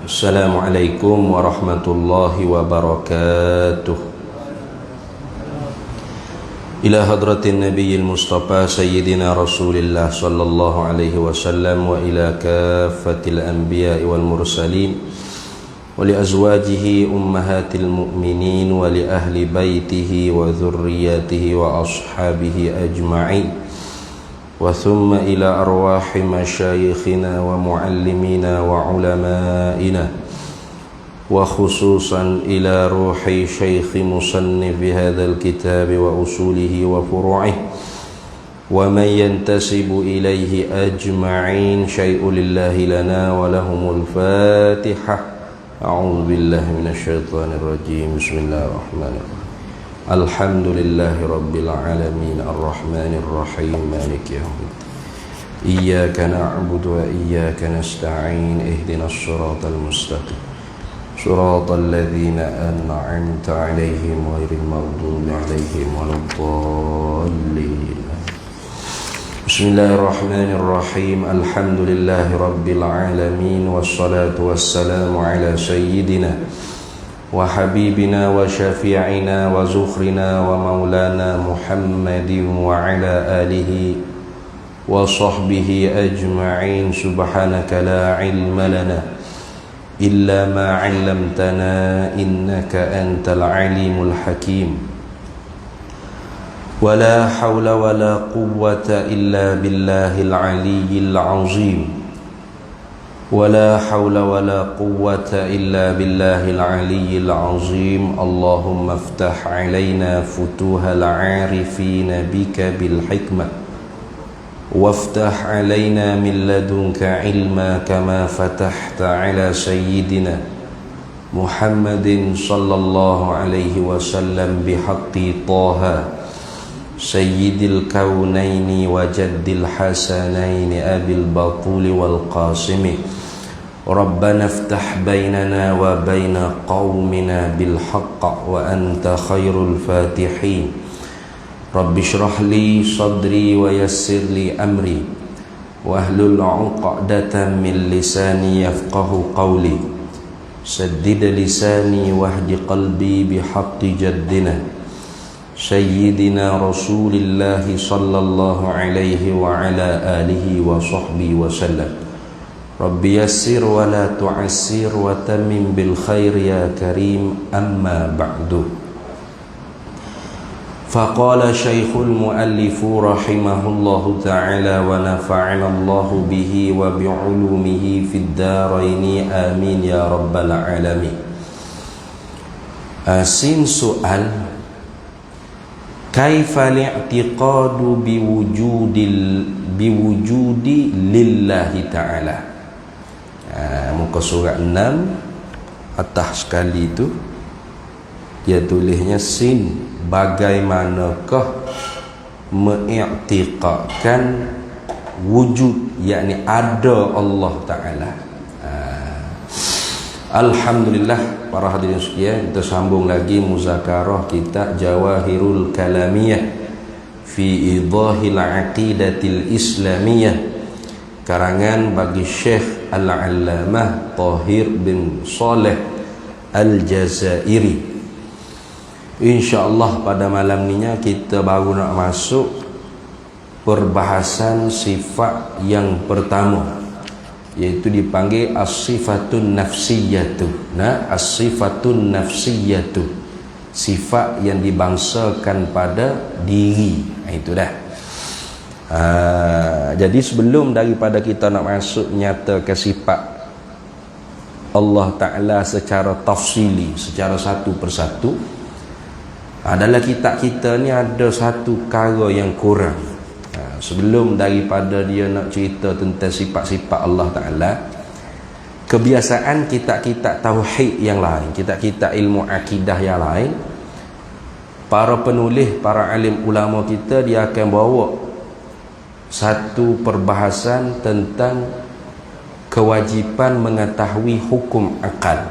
Assalamualaikum warahmatullahi wabarakatuh. Ila hadratin nabiyil mustafa sayyidina rasulillah sallallahu alaihi wasallam wa ila kaffatil anbiya'i wal mursalin wa li azwajihi ummahatil mu'minin wa li ahli baitihi wa dhurriyyatihi wa ashabihi ajma'in. وثم إلى أرواح مشايخنا ومعلمينا وعلمائنا وخصوصا إلى روح شيخ مصنف هذا الكتاب وأصوله وفروعه ومن ينتسب إليه أجمعين شيء لله لنا ولهم الفاتحة. أعوذ بالله من الشيطان الرجيم. بسم الله الرحمن الرحيم. Alhamdulillahi Rabbil Alamin Ar-Rahmanir Rahim Maliki Yawmiddin. Iyyaka na'budu wa iyyaka nasta'in. Ihdinas siratal mustaqim siratal ladzina an'amta 'alaihim ghairil maghdubi 'alaihim waladdallin. Bismillahirrahmanirrahim. Alhamdulillahi Rabbil Alamin wassalatu wassalamu ala sayyidina wa habibina wa syafi'ina wa zukhrina wa maulana Muhammadin wa ala alihi wa sahbihi ajma'in. Subhanaka la ilma lana illa ma 'allamtana innaka antal alimul hakim. Wa la hawla wa la quwwata illa billahil aliyyil azim. ولا حول ولا قوة إلا بالله العلي العظيم. اللهم افتح علينا فتوح العارفين بك بالحكمة وافتح علينا من لدنك علما كما فتحت على سيدنا محمد صلى الله عليه وسلم بحق طه سيد الكونين وجد الحسنين أبي البطول والقاسم. ربنا افتح بيننا وبين قومنا بالحق وأنت خير الفاتحين. رب اشرح لي صدري ويسر لي أمري واحلل عقدة من لساني يفقه قولي. سدد لساني واهد قلبي بحق جدنا سيدنا رسول الله صلى الله عليه وعلى آله وصحبه وسلم. رب يسر ولا تعسر وتمم بالخير يا كريم. أما بعد، فقال شيخ المؤلف رحمه الله تعالى ونفعنا الله به وبعلومه في الدارين آمين يا رب العالمين. Sin soal, kaifa li'tiqadu biwujudi lillahi ta'ala. Muka surat 6 atas sekali itu dia tulisnya sin, bagaimanakah mengiktiqadkan wujud, yakni ada Allah Ta'ala. Alhamdulillah, para hadirin sekalian, kita sambung lagi muzakarah kitab Jawahirul Kalamiyah fi idahil aqidatil islamiyah, karangan bagi Syekh Al-Allamah Tahir bin Saleh Al-Jazairi. InsyaAllah pada malam ni kita baru nak masuk perbahasan sifat yang pertama, iaitu dipanggil as-sifatun nafsiyatu. As-sifatun nafsiyatu, sifat yang dibangsakan pada diri. Itu dah. Jadi sebelum daripada kita nak masuk nyata ke sifat Allah Ta'ala secara tafsili, secara satu persatu, dalam kitab kita ni ada satu perkara yang kurang. Sebelum daripada dia nak cerita tentang sifat-sifat Allah Ta'ala, kebiasaan kitab-kitab tauhid yang lain, kitab-kitab ilmu akidah yang lain, para penulis, para alim ulama kita, dia akan bawa satu perbahasan tentang kewajipan mengetahui hukum akal.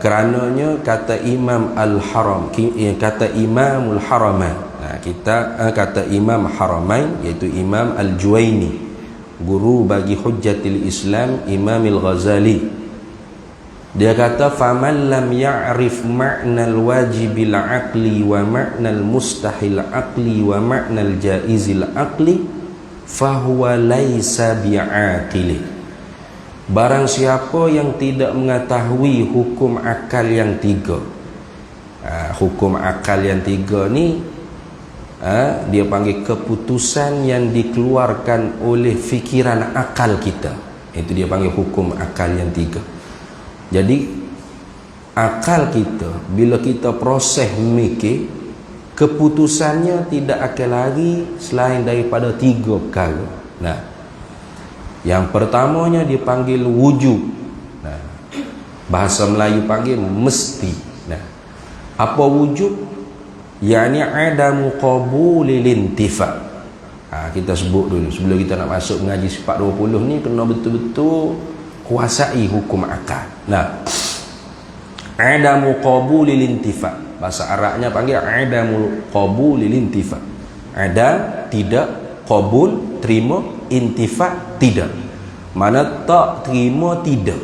Kerananya kata Imam Al-Haram, kata Imamul Haramain, kita kata Imam Haramain, iaitu Imam Al-Juwaini, guru bagi Hujjatul Islam Imamil Ghazali. Dia kata faman lam ya'rif ma'nal wajibil aqli wa ma'nal mustahil aqli wa ma'nal jaizil aqli fahuwa laisa bi'aqili. Barang siapa yang tidak mengetahui hukum akal yang tiga. Hukum akal yang tiga ni dia panggil keputusan yang dikeluarkan oleh fikiran akal kita. Itu dia panggil hukum akal yang tiga. Jadi akal kita bila kita proses mikir, keputusannya tidak akan lagi selain daripada tiga perkara. Nah, yang pertamanya dipanggil wujud. Nah, bahasa Melayu panggil mesti. Nah, apa wujud? Yani adamu qabulil intifa. Kita sebut dulu sebelum kita nak masuk mengaji sifat 20 ni, kena betul-betul kuasai hukum akal. Nah, adamu qabulil intifa, bahasa Arabnya panggil adamu qabulil intifa. Ada, tidak, qabul, terima, intifa, tidak. Mana tak terima, tidak.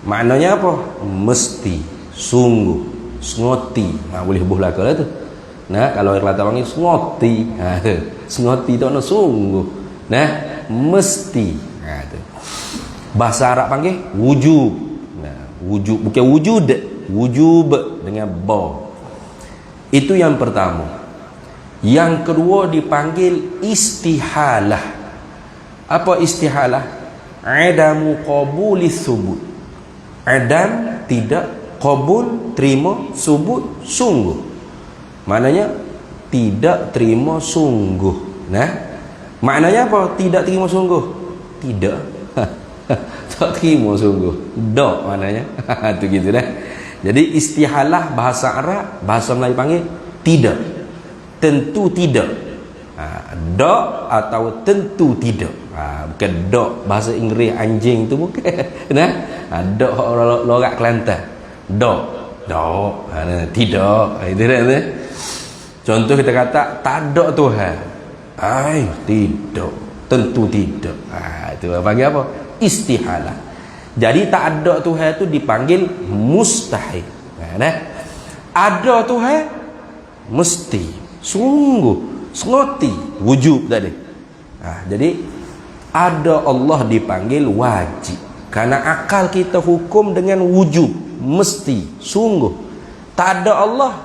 Maknanya apa? Mesti, sungguh, sengoti. Boleh buh lah tu. Nah, kalau orang Kelantan panggil sengoti. Sengoti tu makna sungguh. Nah, mesti. Tu. Bahasa Arab panggil wujub. Nah, wujub bukan wujud, wujub dengan ba. Itu yang pertama. Yang kedua dipanggil istihalah. Apa istihalah? Adamu qabulis subut. Adam, tidak, qabul, terima, subut, sungguh. Maknanya tidak terima sungguh. Nah, maknanya apa? Tidak terima sungguh. Tidak. Tak terima sungguh. Dok maknanya. Tu gitu dah. Jadi istihalah bahasa Arab, bahasa Melayu panggil tidak. Tentu tidak. Dok atau tentu tidak. Bukan dok bahasa Inggeris anjing tu bukan. Nah, dok orang lorak Kelantan. Dok. Tidak. Itu dah. Contoh kita kata tak ada Tuhan. Tidak. Tentu tidak. Itu panggil apa? Istihalah. Jadi tak ada Tuhan itu dipanggil mustahil. Nah, ada Tuhan mesti, sungguh, sengoti, wujud tadi. Jadi ada Allah dipanggil wajib. Karena akal kita hukum dengan wujud, mesti, sungguh. Tak ada Allah,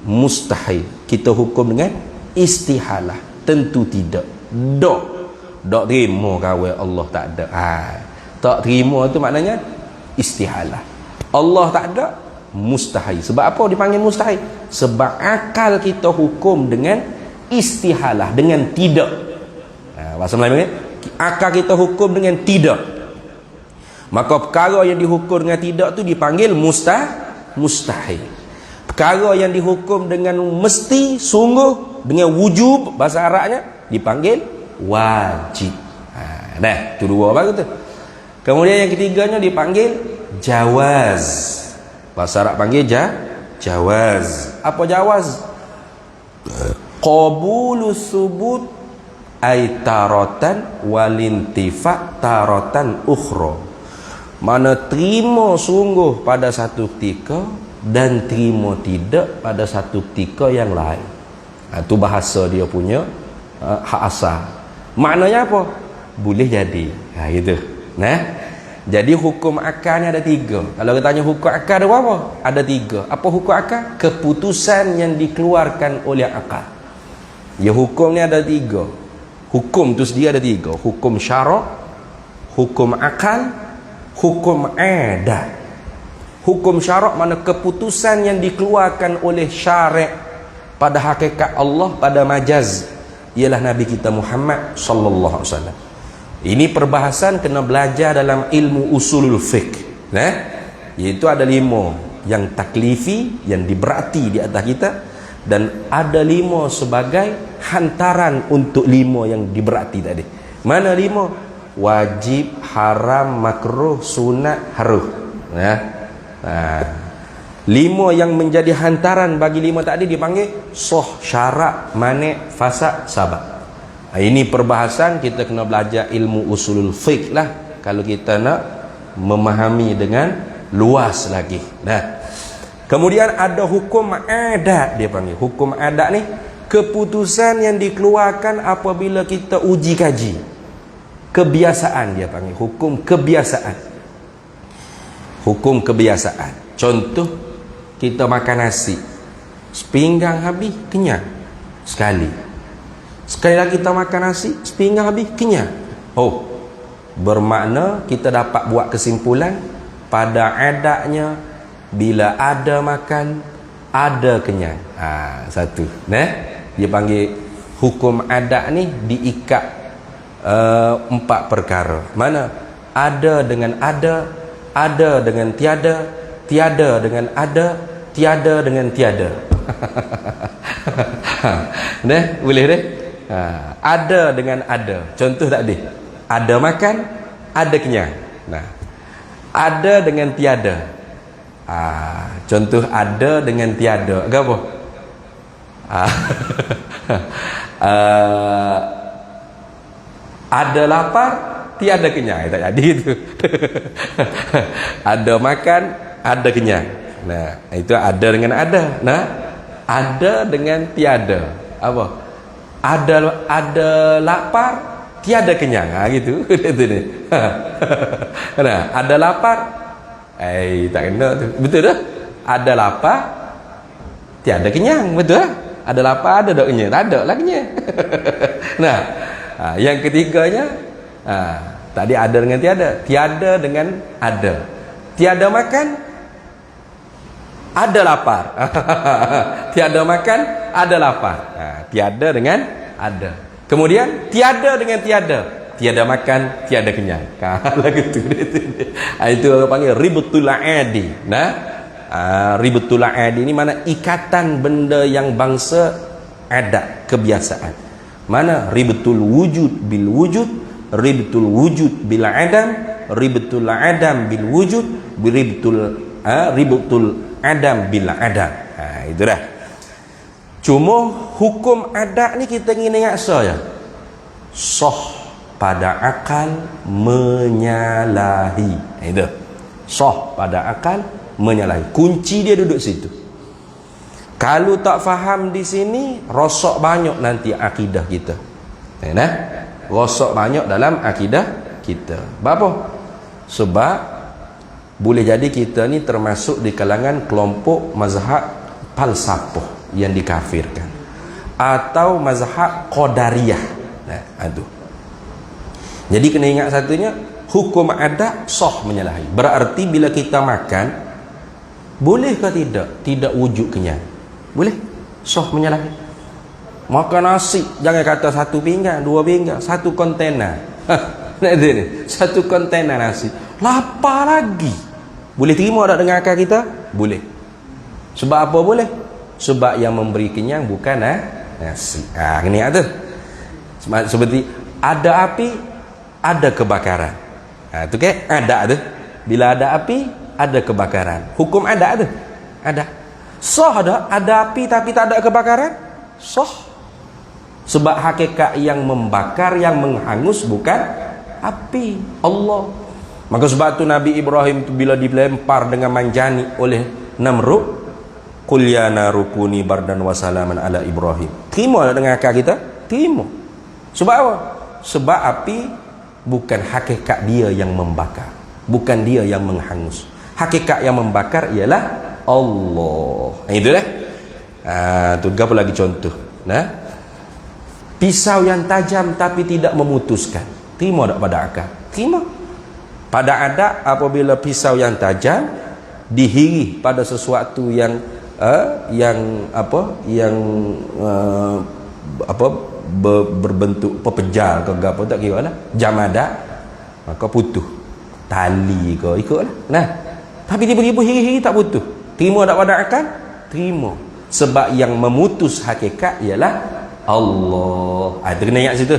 mustahil. Kita hukum dengan istihalah, tentu tidak. Dok terima kawai Allah tak ada. Tak terima tu maknanya istihalah. Allah tak ada, mustahil. Sebab apa dipanggil mustahil? Sebab akal kita hukum dengan istihalah, dengan tidak. Bahasa Melayu akal kita hukum dengan tidak. Maka perkara yang dihukum dengan tidak tu dipanggil mustahil. Perkara yang dihukum dengan mesti, sungguh, dengan wujub, bahasa Arabnya dipanggil wajib. Dah, tu dua baru tu. Kemudian yang ketiganya dipanggil jawaz. Bahasa Arab panggil jawaz. Apa jawaz? Qabulus subut ay taratan walintifa taratan ukhra. Mana terima sungguh pada satu ketika dan terima tidak pada satu ketika yang lain. Itu bahasa dia punya hak asal. Maknanya apa? Boleh jadi. Gitu. Nah, jadi hukum akal ni ada tiga. Kalau kita tanya hukum akal ada apa? Ada tiga. Apa hukum akal? Keputusan yang dikeluarkan oleh akal. Ya, hukum ni ada tiga. Hukum tu sendiri ada tiga. Hukum syarak, hukum akal, hukum adat. Hukum syarak mana keputusan yang dikeluarkan oleh syarak pada hakikat Allah, pada majaz, ialah Nabi kita Muhammad sallallahu alaihi wasallam. Ini perbahasan kena belajar dalam ilmu usulul fiqh. Iaitu ada 5 yang taklifi, yang diberati di atas kita, dan ada 5 sebagai hantaran untuk 5 yang diberati tadi. Mana 5? Wajib, haram, makruh, sunat, haruh. 5 yang menjadi hantaran bagi 5 tadi dipanggil soh, syarak, manik, fasad, sabab. Ini perbahasan kita kena belajar ilmu usulul fiqh lah kalau kita nak memahami dengan luas lagi. Nah, kemudian ada hukum adat, dia panggil hukum adat ni keputusan yang dikeluarkan apabila kita uji kaji. Kebiasaan dia panggil hukum kebiasaan. Hukum kebiasaan. Contoh, kita makan nasi, sepinggang habis kenyang sekali. Sekali lagi kita makan nasi, sepinggang habis kenyang. Oh, bermakna kita dapat buat kesimpulan pada adatnya bila ada makan, ada kenyang. Satu. Dia panggil hukum adat ni diikat 4 perkara. Mana? Ada dengan ada dengan tiada, tiada dengan ada, tiada dengan tiada. Boleh deh? Ada dengan ada. Contoh tak ada? Ada makan, ada kenyang. Nah, ada dengan tiada. Contoh ada dengan tiada. Apa? Ada lapar, tiada kenyang. Tak jadi itu. Ada makan, ada kenyang. Nah, itu ada dengan ada. Nah, ada dengan tiada. Apa? Ada lapar, tiada kenyang. Gitu. Nah, ada lapar, tak kena tu. Betul dah? Ada lapar, tiada kenyang. Betul dah? Ada lapar, ada tak kenyang? Tak ada lah kenyang. Nah, yang ketiganya, tadi ada dengan tiada. Tiada dengan ada. Tiada makan, ada lapar. Tiada makan, ada lapar. Tiada dengan ada. Kemudian tiada dengan tiada. Tiada makan, tiada kenyang. Lagu tu. Itu orang panggil ribatul adi. Nah, ribatul adi ni mana ikatan benda yang bangsa adat, kebiasaan. Mana ribatul wujud bil wujud, ribatul wujud bil adam, ribatul adam bil wujud, ribatul adam bil adam. Itu dah. Cuma hukum adat ni kita ingin ingat saya. Sah pada akal menyalahi. Itu. Sah pada akal menyalahi. Kunci dia duduk situ. Kalau tak faham di sini, rosak banyak nanti akidah kita. Nah, rosak banyak dalam akidah kita. Apa? Sebab boleh jadi kita ni termasuk di kalangan kelompok mazhab falsafah yang dikafirkan atau mazhab qadariyah. Nah, aduh. Jadi kena ingat satunya, hukum adat sah menyalahi. Berarti bila kita makan, boleh ke tidak wujud kenyang? Boleh. Sah menyalahi. Makan nasi, jangan kata 1 pinggan, 2 pinggan, 1 kontainer. Satu kontainer nasi, lapar lagi. Boleh terima tak dengan akal kita? Boleh. Sebab apa boleh? Sebab yang memberi kenyang bukan nasi. Ini ada. Seperti ada api, ada kebakaran. Itu kan ada tu. Bila ada api, ada kebakaran. Hukum ada. Ada. Sah ada api tapi tak ada kebakaran? Sah. Sebab hakikat yang membakar, yang menghangus bukan api, Allah. Maka sebab tu Nabi Ibrahim tu bila dilempar dengan manjani oleh Namrud, qul ya narukuni bardan wa salaman ala Ibrahim. Terima dengan akal kita? Terima. Sebab apa? Sebab api bukan hakikat dia yang membakar, bukan dia yang menghangus. Hakikat yang membakar ialah Allah. Itu dah. Tu apa lagi contoh? Nah, pisau yang tajam tapi tidak memutuskan. Terima tak pada akal? Terima. Pada adat, apabila pisau yang tajam dihiri pada sesuatu yang berbentuk pepejal ke apa tak kira lah, jamadah, maka putus tali ke ikutlah. Nah, tapi tiba-tiba hiri-hiri tak putus. Terima tak pada akal? Terima. Sebab yang memutus hakikat ialah Allah. Itu kena ingat situ.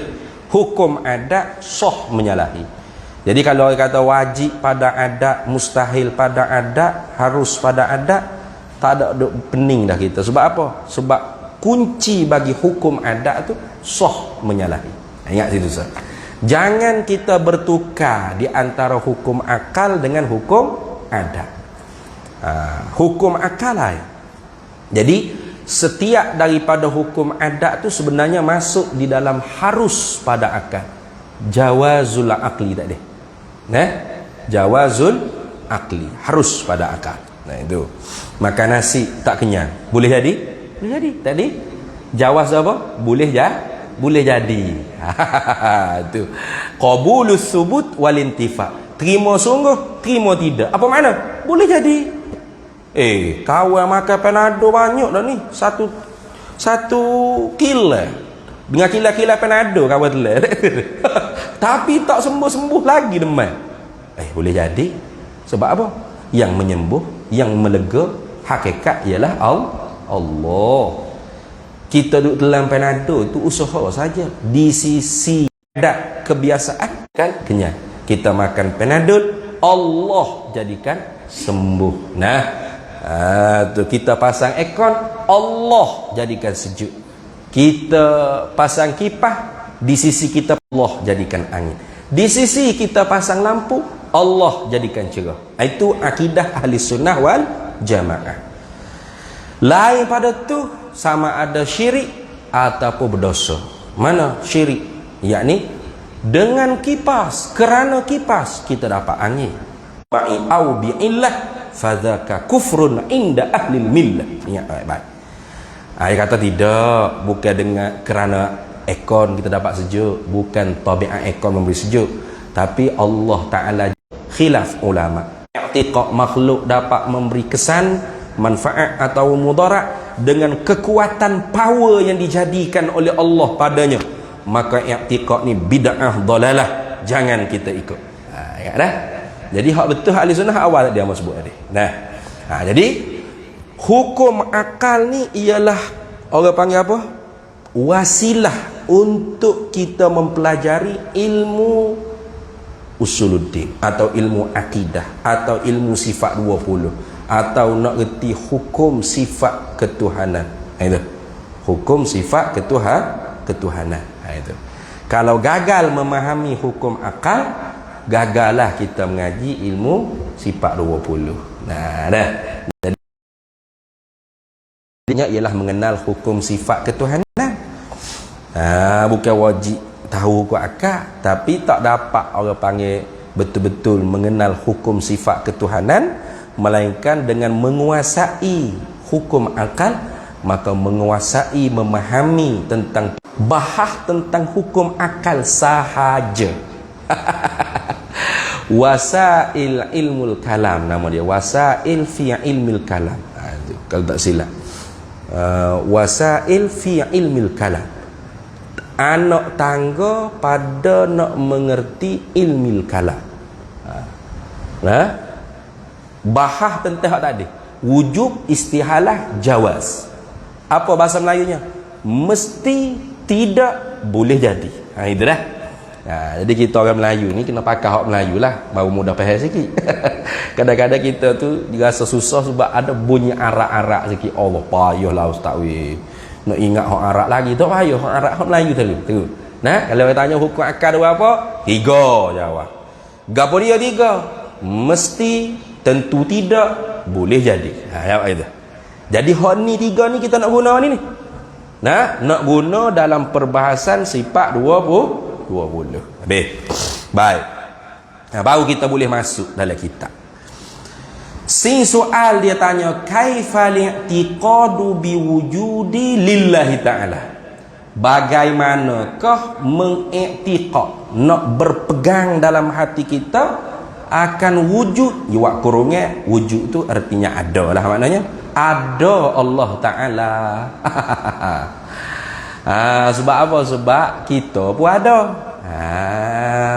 Hukum adat sah menyalahi. Jadi kalau orang kata wajib pada adat, mustahil pada adat, harus pada adat, tak ada pening dah kita. Sebab apa? Sebab kunci bagi hukum adat tu sah menyalahi. Ingat situ Ustaz. Jangan kita bertukar di antara hukum akal dengan hukum adat. Hukum akal lain. Jadi setiap daripada hukum adat tu sebenarnya masuk di dalam harus pada akal. Jawazul akli tak ada. Jawazul akli, harus pada akal. Nah itu. Makan nasi tak kenyang, boleh jadi? Boleh jadi. Tadi jawaz apa? Boleh jadi. Itu. Qabulus subut wal intifa. Terima sungguh, terima tidak. Apa makna? Boleh jadi. Kawan makan Panado banyak dah ni. Satu kilo. Dengan kila-kila Panado kawan telah. Tapi tak sembuh-sembuh lagi demam. Boleh jadi. Sebab apa? Yang menyembuh, yang melega, hakikat ialah Allah. Kita duduk dalam Panado itu usaha saja. Di sisi adat kebiasaan kan kenyang. Kita makan Panadol, Allah jadikan sembuh. Nah, tu kita pasang aircon, Allah jadikan sejuk. Kita pasang kipas, di sisi kita Allah jadikan angin. Di sisi kita pasang lampu, Allah jadikan cerah. Itu akidah ahli sunnah wal jamaah. Lain pada tu sama ada syirik ataupun berdosa. Mana syirik? Yakni dengan kipas, kerana kipas kita dapat angin. Ma'i au bi'illah fadzaka kufrun inda ahli millah. Ingat baik. Dia kata tidak, bukan dengan kerana aircon kita dapat sejuk, bukan tabiat aircon memberi sejuk, tapi Allah Taala khilaf ulama. I'tiqad makhluk dapat memberi kesan, manfaat atau mudarat dengan kekuatan power yang dijadikan oleh Allah padanya. Maka i'tiqad ni bid'ah dalalah, jangan kita ikut. Ingat dah. Jadi hak betul ahli sunnah awal dia mau sebut tadi. Jadi hukum akal ni ialah orang panggil apa? Wasilah untuk kita mempelajari ilmu usuluddin atau ilmu akidah atau ilmu sifat 20 atau nak reti hukum sifat ketuhanan. Itu. Hukum sifat ketuhanan. Itu. Kalau gagal memahami hukum akal, gagallah kita mengaji ilmu sifat 20. Nah, dah. Jadinya ialah mengenal hukum sifat ketuhanan. Bukan wajib tahu hukum akal, tapi tak dapat orang panggil betul-betul mengenal hukum sifat ketuhanan, melainkan dengan menguasai hukum akal, maka menguasai, memahami tentang bahas tentang hukum akal sahaja. Wasail ilmul kalam nama dia, wasail fi ilmil kalam. Kalau tak silap, wasail fi ilmil kalam, anak tangga pada nak mengerti ilmil kalam. Bahas tentang hak tadi, wujub, istihalah, jawaz. Apa bahasa Melayunya? Mesti, tidak, boleh jadi. Itu dah. Jadi kita orang Melayu ni kena pakai hak Melayu lah, baru mudah faham sikit. Kadang-kadang kita tu rasa susah sebab ada bunyi arak-arak sikit. Allah payahlah ustaz weh, nak ingat hak Arab lagi tak payah. Hak Arab, hak Melayu tu. Nah, kalau orang tanya hukum akal ada apa? 3 jawab. Gapo dia 3? Mesti, tentu tidak, boleh jadi. Jawab itu. Jadi hak ni 3 ni kita nak guna ni. Nah, nak guna dalam perbahasan sifat 20. Habis. Baik. Baru kita boleh masuk dalam kitab. Sing soal dia tanya, kaifa li'tiqadu biwujudi lillahi ta'ala. Bagaimanakah mengiktiqad, nak berpegang dalam hati kita akan wujud, jawab kurungnya wujud tu artinya ada lah, maknanya ada Allah Ta'ala. Sebab apa? Sebab kita pun ada.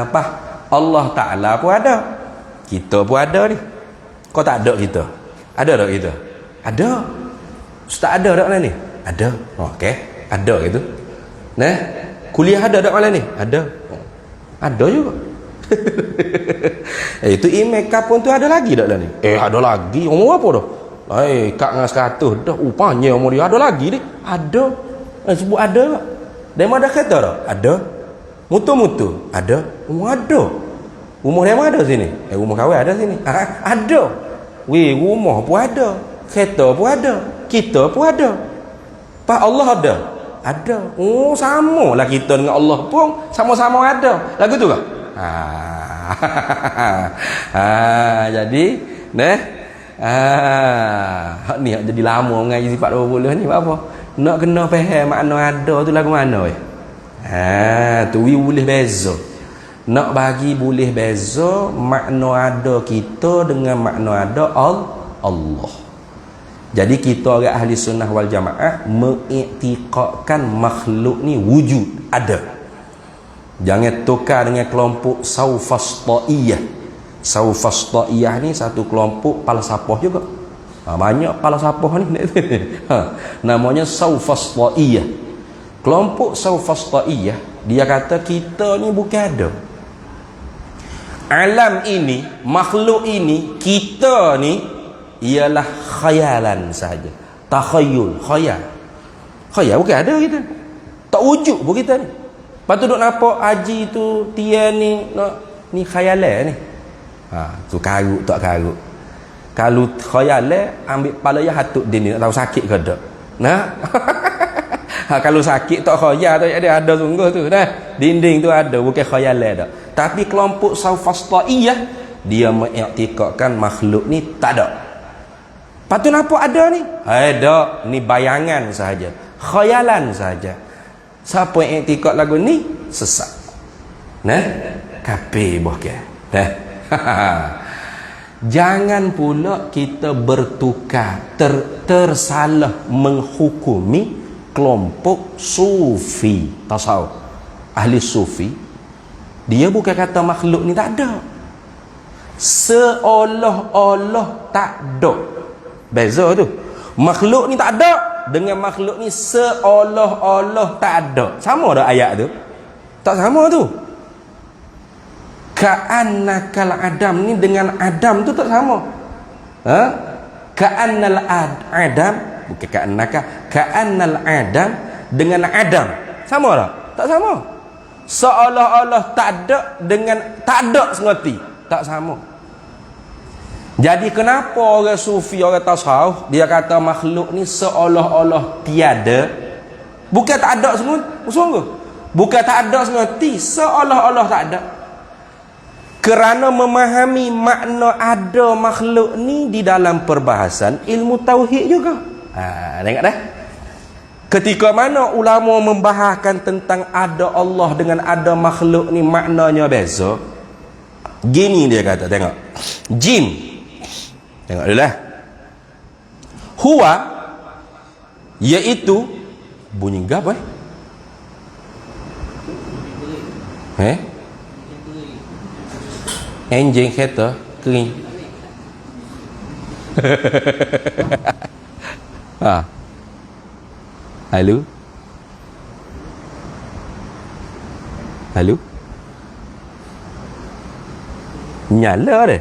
Apa? Allah Ta'ala pun ada, kita pun ada ni. Kau tak ada kita? Ada tak kita? Ada. Ustaz ada tak malam ni? Ada. Okey, ada gitu. Nah, kuliah ada tak malam ni? Ada. Ada juga. Itu email pun tu ada lagi tak lah ni? Ada lagi. Umur apa dah? Kak dengan 100 dah. Upanya umur dia ada lagi ni. Ada. Sebut ada tak? Dia ada kata tak? Ada. Mutu-mutu ada, ada. Rumah dia ada sini. Rumah kawan ada sini. Ada. Weh, rumah pun ada. Kereta pun ada. Kita pun ada. Pak Allah ada. Ada. Oh, sama lah kita dengan Allah pun sama-sama ada. Lagu tu ke? Jadi, ni jadi lama mengaji sifat 20 ni apa? Nak kena faham makna ada tu lagu mana weh? Tu boleh beza. Nak bagi boleh beza makna ada kita dengan makna ada Allah. Jadi kita orang ahli sunnah wal jamaah mengiktikadkan makhluk ni wujud, ada. Jangan tukar dengan kelompok Saufasta'iyah. Saufasta'iyah ni satu kelompok falsafah juga. Banyak falsafah ni. Namanya Saufasta'iyah. Kelompok Saufasta'iyah dia kata kita ni bukan ada. Alam ini, makhluk ini, kita ni ialah khayalan sahaja. Takhayyul, khayal. Khayal bukan ada kita. Tak wujud pun kita ni. Lepas tu duk nampak haji tu, dia ni ni khayalan ni. Tu karut tak karut. Kalau khayalan ambil kepala ya hatut dia ni nak tahu sakit ke tak. Kalau sakit tak khayal tu ada sungguh tu dah. Dinding tu ada bukan khayalan dak. Tapi kelompok Saufasta'iyah dia mengiktikadkan makhluk ni tak ada. Lepas tu nampak ada ni? Ada, ni bayangan sahaja. Khayalan sahaja. Siapa yang iktikad lagu ni sesat. Kafir bahkan. Jangan pula kita bertukar tersalah menghukumi kelompok sufi tasawuf. Ahli sufi dia bukan kata makhluk ni tak ada, seolah-olah tak ada. Beza tu. Makhluk ni tak ada dengan makhluk ni seolah-olah tak ada. Sama dah ayat tu? Tak sama tu. Ka'annakal adam ni dengan Adam tu tak sama. Ka'annal adam, bukan ka'annal adam dengan Adam. Sama tak? Tak sama. Seolah-olah tak ada dengan tak ada sengerti. Tak sama. Jadi kenapa orang sufi, orang tasawuf dia kata makhluk ni seolah-olah tiada? Bukan tak ada sungguh. Bukan tak ada sengerti, seolah-olah tak ada. Kerana memahami makna ada makhluk ni di dalam perbahasan ilmu tauhid juga. Tengok dah. Ketika mana ulama membahaskan tentang ada Allah dengan ada makhluk ni maknanya beza. Gini dia kata, tengok. Jin. Tengok dulu lah. Huwa iaitu bunyi gap enjing kereta kering. Halo. Nyala dah.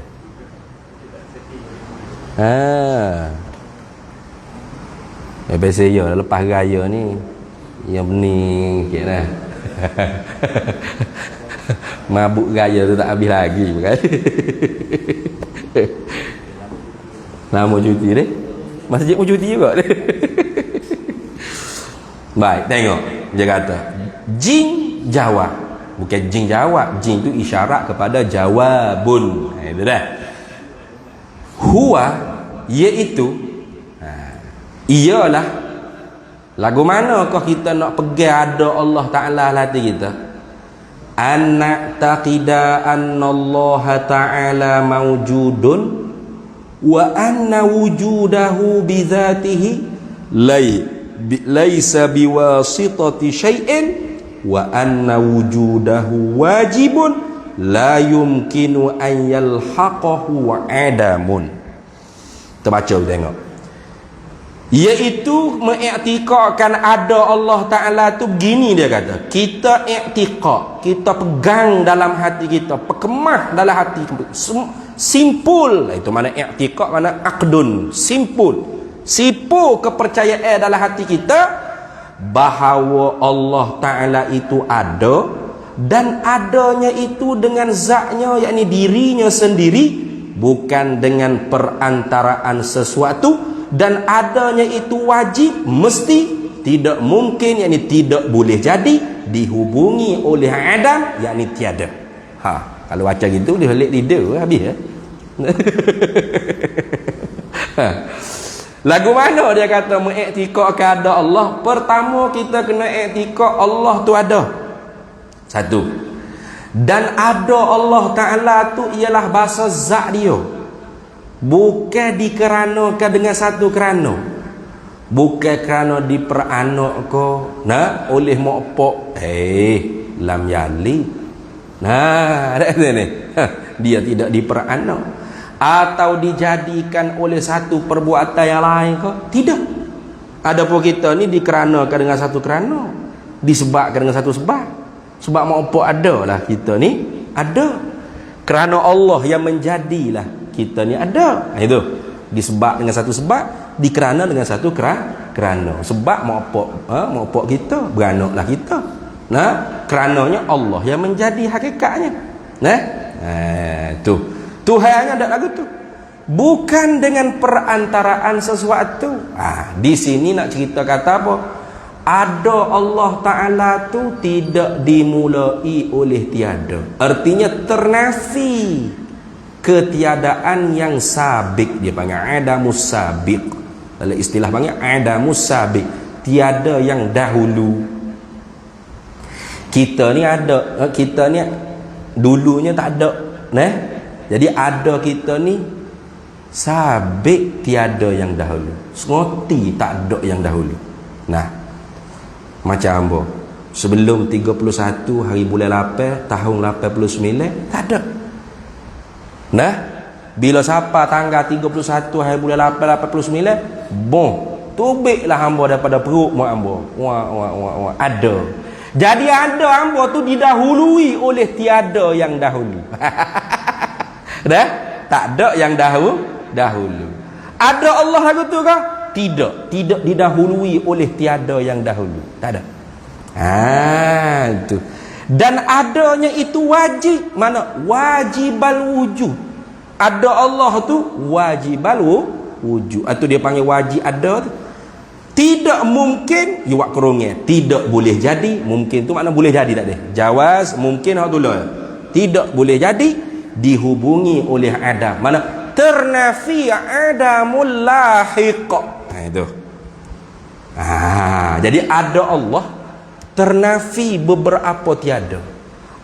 Biasa ya lepas raya ni yang bening sikit dah. Mabuk raya tu tak habis lagi bukan. Lama cuti deh. Masjid pun cuti juga. Baik, tengok dia kata jin jawab, bukan jin jawab. Jin tu isyarat kepada jawabun. Itu dah. Huwa iaitu ialah lagu manakah kita nak pegang ada Allah Ta'ala hati kita? An taqida anna Allah Ta'ala mawjudun wa anna wujudahu bizatihi laisa biwasitati syai'in wa anna wujudahu wajibun la yumkinu an yalhaqahu adamun. Terbaca tengok. Iaitu mengiktikadkan ada Allah Ta'ala tu begini dia kata. Kita iktikad, kita pegang dalam hati kita, perkemah dalam hati, simpul. Itu mana iktikad, mana aqdun, simpul. Sipu kepercayaan dalam hati kita bahawa Allah Ta'ala itu ada, dan adanya itu dengan zatnya, yakni dirinya sendiri, bukan dengan perantaraan sesuatu, dan adanya itu wajib, mesti, tidak mungkin, yakni tidak boleh jadi, dihubungi oleh adam, yakni tiada. Kalau baca gitu dia balik tidur habis ya. Lagu mana dia kata mengiktikadkan ada Allah? Pertama kita kena iktikad Allah tu ada. Satu. Dan ada Allah Ta'ala tu ialah bahasa zat dia. Bukan dikeranakan dengan satu kerana. Bukan kerana diperanak ko oleh mokpok. Lam yali. Ada ni. Dia tidak diperanak. Atau dijadikan oleh satu perbuatan yang lain ke? Tidak. Adapun kita ni dikeranakan dengan satu kerana, disebabkan dengan satu sebab. Sebab apa ada lah kita ni ada. Kerana Allah yang menjadilah kita ni ada. Itu disebab dengan satu sebab, dikerana dengan satu kerana. Sebab apa kita beranaklah kita. Kerananya Allah yang menjadi hakikatnya. Tu Tuhannya tak lagu tu. Bukan dengan perantaraan sesuatu. Di sini nak cerita kata apa? Ada Allah Ta'ala tu tidak dimulai oleh tiada. Artinya ternafi ketiadaan yang sabik. Dia panggil adamus sabik. Dalam istilah panggil adamus sabik. Tiada yang dahulu. Kita ni ada. Kita ni dulunya tak ada. Jadi ada kita ni sabik, tiada yang dahulu. Ngoti tak ada yang dahulu. Macam apa? Sebelum 31 hari bulan 8 tahun 89 tak ada. Bila siapa tanggal 31 hari bulan 8 89, tubiklah hamba daripada perut mak hamba. Ada. Jadi ada hamba tu didahului oleh tiada yang dahulu. Tak ada yang dahulu. Ada Allah lagu tu ke? Tidak didahului oleh tiada yang dahulu. Tak ada. Itu. Dan adanya itu wajib. Mana? Wajibal wujud. Ada Allah tu wajibal wujud. Atau dia panggil wajib ada tu. Tidak mungkin yuak kurungnya. Tidak boleh jadi. Mungkin tu makna boleh jadi tak ada. Jawaz mungkin hak tu lah. Tidak boleh jadi dihubungi oleh adam. Mana? Ternafi adamul lahiq. Itu. Jadi ada Allah, ternafi beberapa tiada.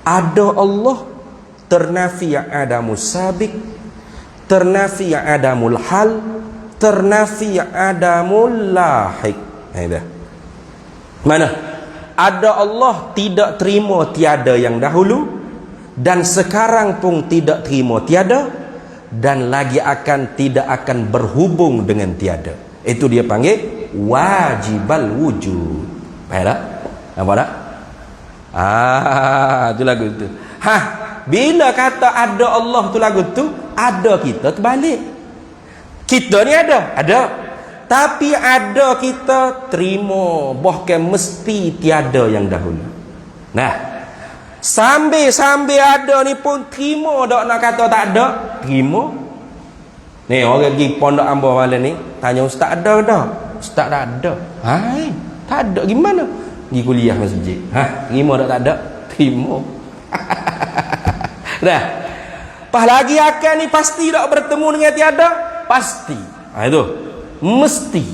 Ada Allah, ternafi adamus sabik, ternafi adamul hal, ternafi adamul lahiq. Itu. Mana? Ada Allah tidak terima tiada yang dahulu, dan sekarang pun tidak terima tiada, dan lagi tidak akan berhubung dengan tiada. Itu dia panggil wajibal wujud. Faham tak? Nampak tak? Tu lagu tu. Bila kata ada Allah tu lagu tu, ada kita terbalik. Kita ni ada. Tapi ada kita terima, bahkan mesti tiada yang dahulu. Sambil ada ni pun terima tak nak kata tak ada? Terima. Ni orang pergi pondok hamba malam ni tanya ustaz ada tak? Ustaz tak ada. Tak ada gimana? Pergi kuliah masjid. Terima tak ada? Terima. Pas lagi akan ni pasti tak bertemu dengan tiada? Pasti. Itu. Mesti.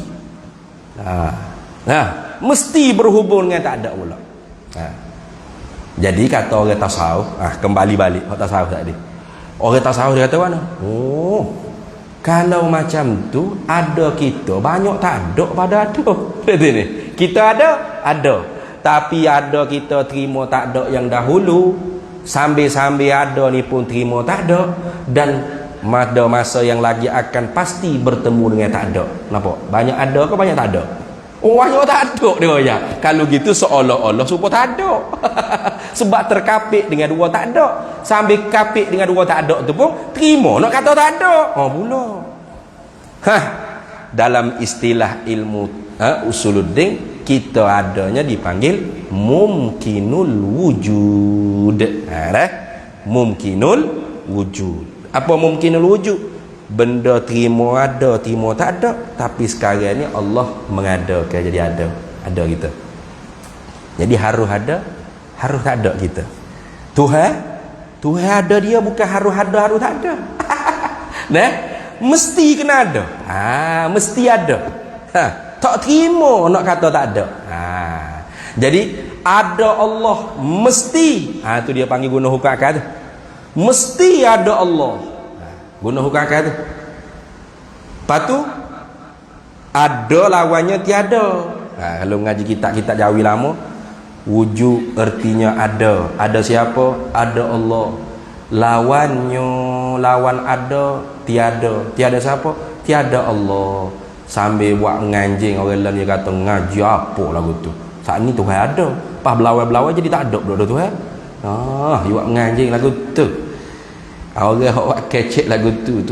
Mesti berhubung dengan tak ada pula. Jadi kata orang tasawuf, kembali balik orang tasawuf tadi. Orang tasawuf dia kata mana? Kalau macam tu ada kita, banyak tak ada pada ada. Kita ada. Tapi ada kita terima tak ada yang dahulu, sambil ada ni pun terima tak ada, dan pada masa yang lagi akan pasti bertemu dengan tak ada. Nampak? Banyak ada ke banyak tak ada? Banyak tak ada dia ya. Kalau gitu seolah-olah supaya tak ada. Sebab terkapit dengan dua tak ada. Sambil kapit dengan dua tak ada tu pun terima nak kata tak ada. Pula. Dalam istilah ilmu usuluddin, kita adanya dipanggil mumkinul wujud. Mumkinul wujud. Apa mumkinul wujud? Benda terima ada, terima tak ada, tapi sekarang ni Allah mengadakan jadi ada kita. Jadi harus ada, harus tak ada kita. Tuhan ada dia, bukan harus ada, harus tak ada. Nah, mesti kena ada. Mesti ada. Tak terima nak kata tak ada. Jadi ada Allah mesti. Tu dia panggil guna hukum akal tu. Mesti ada Allah. Guna hukum akal tu. Lepas tu ada lawannya tiada. Kalau mengaji kitab-kitab Jawi lama, wujud artinya ada. Ada siapa? Ada Allah. Lawannya, lawan ada tiada. Tiada siapa? Tiada Allah. Sambil buat nganjing orang lain dia kata ngaji apa lagu tu. Saat ni Tuhan ada. Pas belawai-belawai jadi tak ada benda Tuhan. Buat nganjing lagu tu. Orang buat kecek lagu tu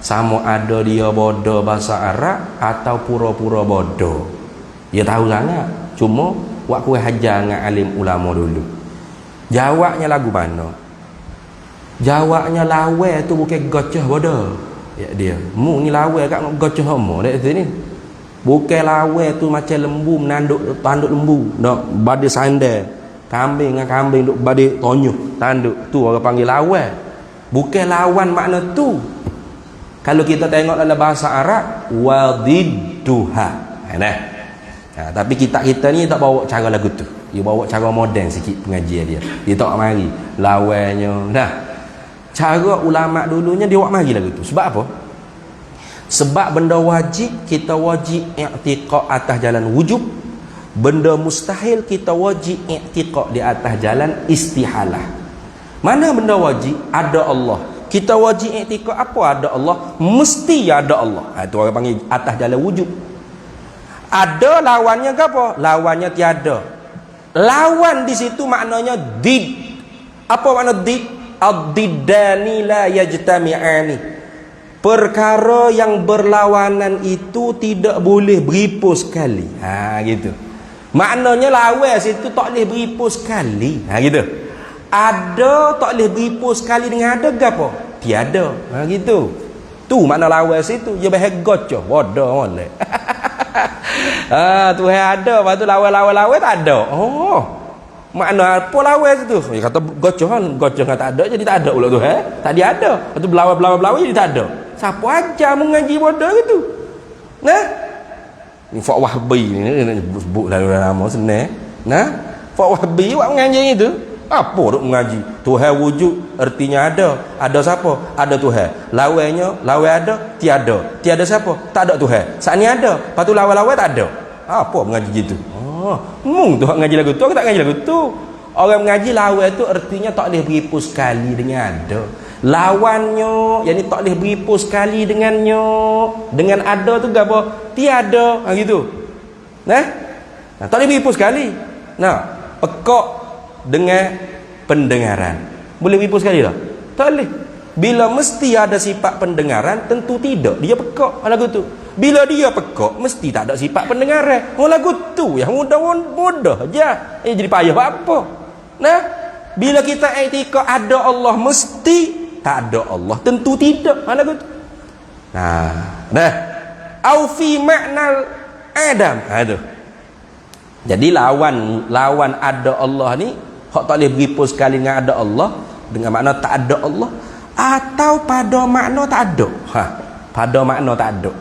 sama ada dia bodoh bahasa Arab atau pura-pura bodoh. Dia tahu sangat. Cuma buat kuih hajar dengan alim ulama dulu. Jawabnya lagu mana? Jawabnya lawa tu bukan gocah bodoh. Ya dia. Mu ni lawa kat gocah homo dekat sini. Bukan lawa tu macam lembu menanduk tanduk lembu. Nak badi sandal. Kambing dengan kambing duk badi tonyuh tanduk. Tu orang panggil lawa. Bukan lawan makna tu. Kalau kita tengok dalam bahasa Arab, wadidduha. Tapi kita ni tak bawa cara lagu tu. Dia bawa cara moden sikit pengajian dia. Dia tak mari lawannya. Cara ulama dulunya dia buat mari lagu tu. Sebab apa? Sebab benda wajib kita wajib i'tiqad atas jalan wujub. Benda mustahil kita wajib i'tiqad di atas jalan istihalah. Mana benda wajib? Ada Allah. Kita wajib i'tiqad apa ada Allah? Mesti ada Allah. Itu orang panggil atas jalan wujud. Ada lawannya ke apa? Lawannya tiada. Lawan di situ maknanya did. Apa makna did? Ad-diddani la yajtami'ani. Perkara yang berlawanan itu tidak boleh beripu sekali. Gitu. Maknanya lawan situ tak boleh beripu sekali. Gitu. Ada tak boleh beripu sekali dengan ada ke apa? Tiada. Gitu. Tu makna lawan situ. Dia bahaya gocah. Bodoh molek. Tuhan ada, lepas tu lawan tak ada. Makna apa lawan situ? Dia kata gocah tak ada jadi tak ada pula tu. Tak dia ada. Lepas tu belawai jadi tak ada. Siapa ajar mengaji bodoh gitu? Ni Fak Wahbi ni sebut lalu nama senang. Fak Wahbi buat mengaji itu. Apa duk mengaji? Tuhan wujud artinya ada. Ada siapa? Ada Tuhan. Lawannya, lawan ada, tiada. Tiada siapa? Tak ada Tuhan. Saat ni ada. Lepas tu lawan-lawan tak ada. Apa mengaji gitu? Mung tu mengaji lagu tu, aku tak mengaji lagu tu. Orang mengaji lawan tu artinya tak boleh beripu sekali dengan ada. Lawannya, yang ni tak boleh beripu sekali dengannya. Dengan ada tu apa? Tiada. Gitu. Tak boleh beripu sekali. Pekak dengan pendengaran. Boleh beripu sekali tak? Tak boleh. Bila mesti ada sifat pendengaran, tentu tidak. Dia pekak lagu tu. Bila dia pekak, mesti tak ada sifat pendengaran. Lagu tu yang mudah je. Jadi payah apa? Bila kita i'tiqad ada Allah, mesti tak ada Allah, tentu tidak. Lagu tu. Au fi makna Adam. Jadi lawan ada Allah ni hak tak boleh beripu sekali dengan ada Allah, dengan makna tak ada Allah, atau pada makna tak ada. Pada makna tak ada.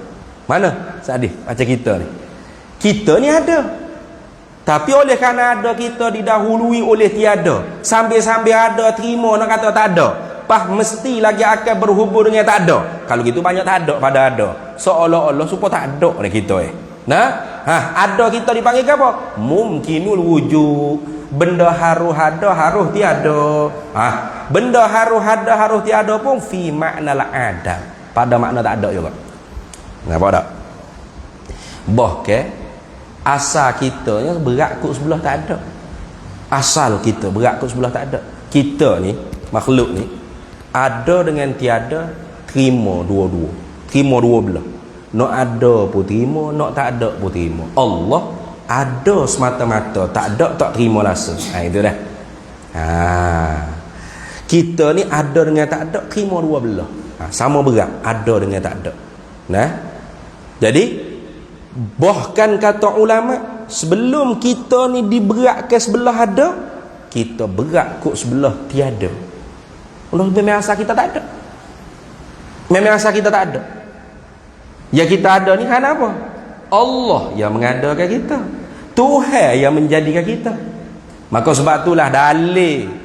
Mana? Sadih macam kita ni. Kita ni ada. Tapi oleh kerana ada kita didahului oleh tiada. Sambil-sambil ada terima nak kata tak ada. Mesti lagi akan berhubung dengan tak ada. Kalau gitu banyak tak ada pada ada. Seolah-olah supaya tak ada oleh kita ada kita dipanggil apa? Mumkinul wujud. Benda harus ada, harus tiada. Benda harus ada, harus tiada pun fi makna al-adam. Pada makna tak ada juga. Nampak tak? Asal kita ni berat kot sebelah tak ada. Asal kita berat kot sebelah tak ada. Kita ni, makhluk ni, ada dengan tiada, terima dua-dua. Terima dua belah. Nak ada pun terima, nak tak ada pun terima. Allah ada semata-mata, tak ada tak terima rasa. Itu dah. Kita ni ada dengan tak ada, terima dua belah. Sama berat, ada dengan tak ada. Nah. Jadi bahkan kata ulama, sebelum kita ni diberatkan sebelah ada, kita berat kok sebelah tiada. Memang asal kita tak ada. Memang asal kita tak ada. Ya kita ada ni kerana apa? Allah yang mengadakan kita, Tuhan yang menjadikan kita. Maka sebab itulah dalil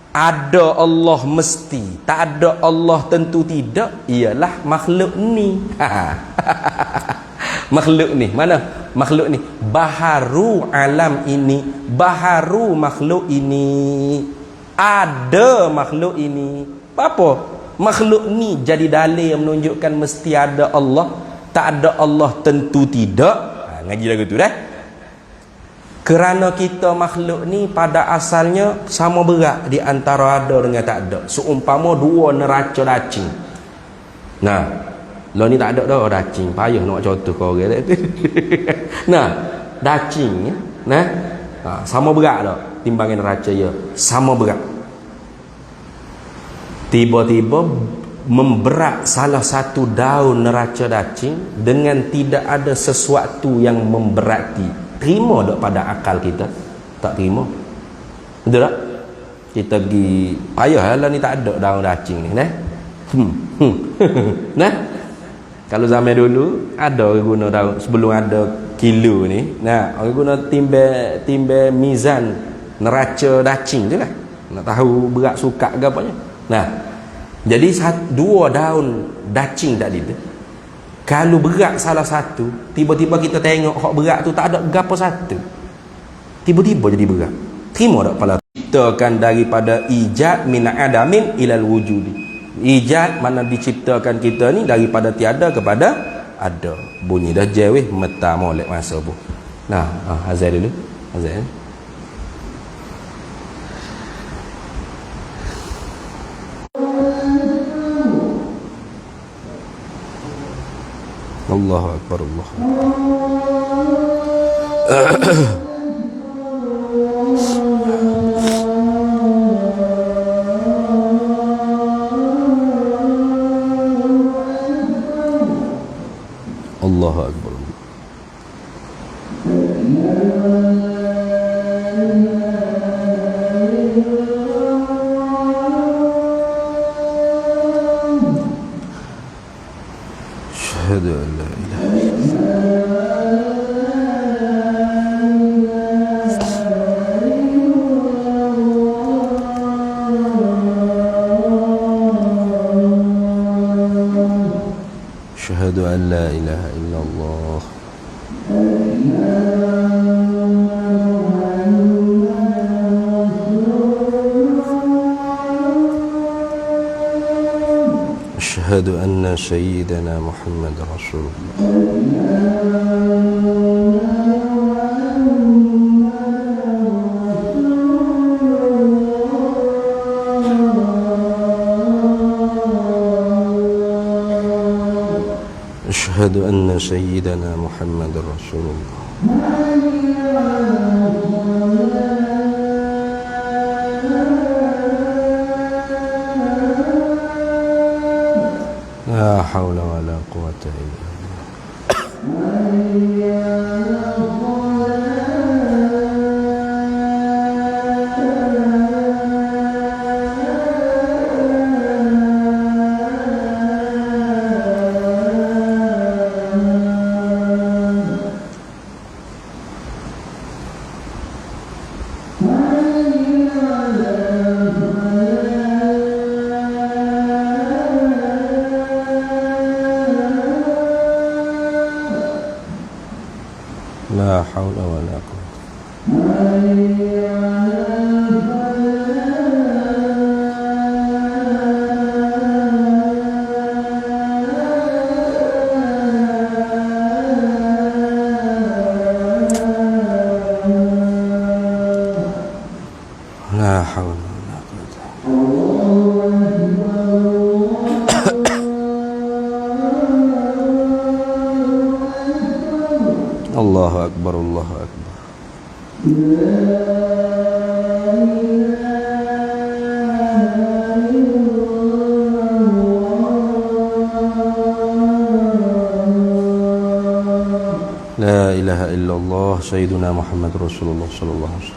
ada Allah mesti, tak ada Allah tentu tidak, ialah makhluk ni. Makhluk ni mana? Makhluk ni baharu alam ini, baharu makhluk ini, ada makhluk ini. Apa? Makhluk ni jadi dalil yang menunjukkan mesti ada Allah, tak ada Allah tentu tidak. Ngaji lagu tu dah. Kerana kita makhluk ni pada asalnya sama berat di antara ada dengan tak ada. Seumpama dua neraca dacing. Nah, lo ni tak ada dah dacing, payah nak contoh kau orang. Nah, dacing ya. Nah, sama berat dah timbangan neraca ya, sama berat. Tiba-tiba memberat salah satu daun neraca dacing dengan tidak ada sesuatu yang memberati. Terima tak pada akal kita? Tak terima. Betul tak? Kita pergi payah lah ni tak ada daun dacing ni, nah. Nah. Kalau zaman dulu ada orang guna daun sebelum ada kilo ni. Nah, orang guna timbang mizan neraca dacing je lah. Nak tahu berat sukak ke apanya. Nah, jadi dua daun dacing tadi tu, kalau berat salah satu, tiba-tiba kita tengok hak berat tu tak ada gapo satu, tiba-tiba jadi berat. Terima tak kepala? Kita kan daripada ijad min adamin ilal wujudi. Ijad mana diciptakan kita ni daripada tiada kepada ada. Bunyi dah jeweh meta molek masa pun. Nah, azan dulu. Azan. Allahu Akbar, Allah. Allahu Akbar. Syahadu an la ilaha Syahadu an la ilaha illallah. Asyhadu anna sayyidana Muhammad Rasulullah. Asyhadu anna sayyidana Muhammad Rasulullah. La hawla wa la quwwata illa La hawla wa la quwwata. La hawla wa la quwwata. Allahu Akbar, Allahu Akbar. La ilaha illallah Sayyiduna Muhammad Rasulullah sallallahu alaihi wasallam.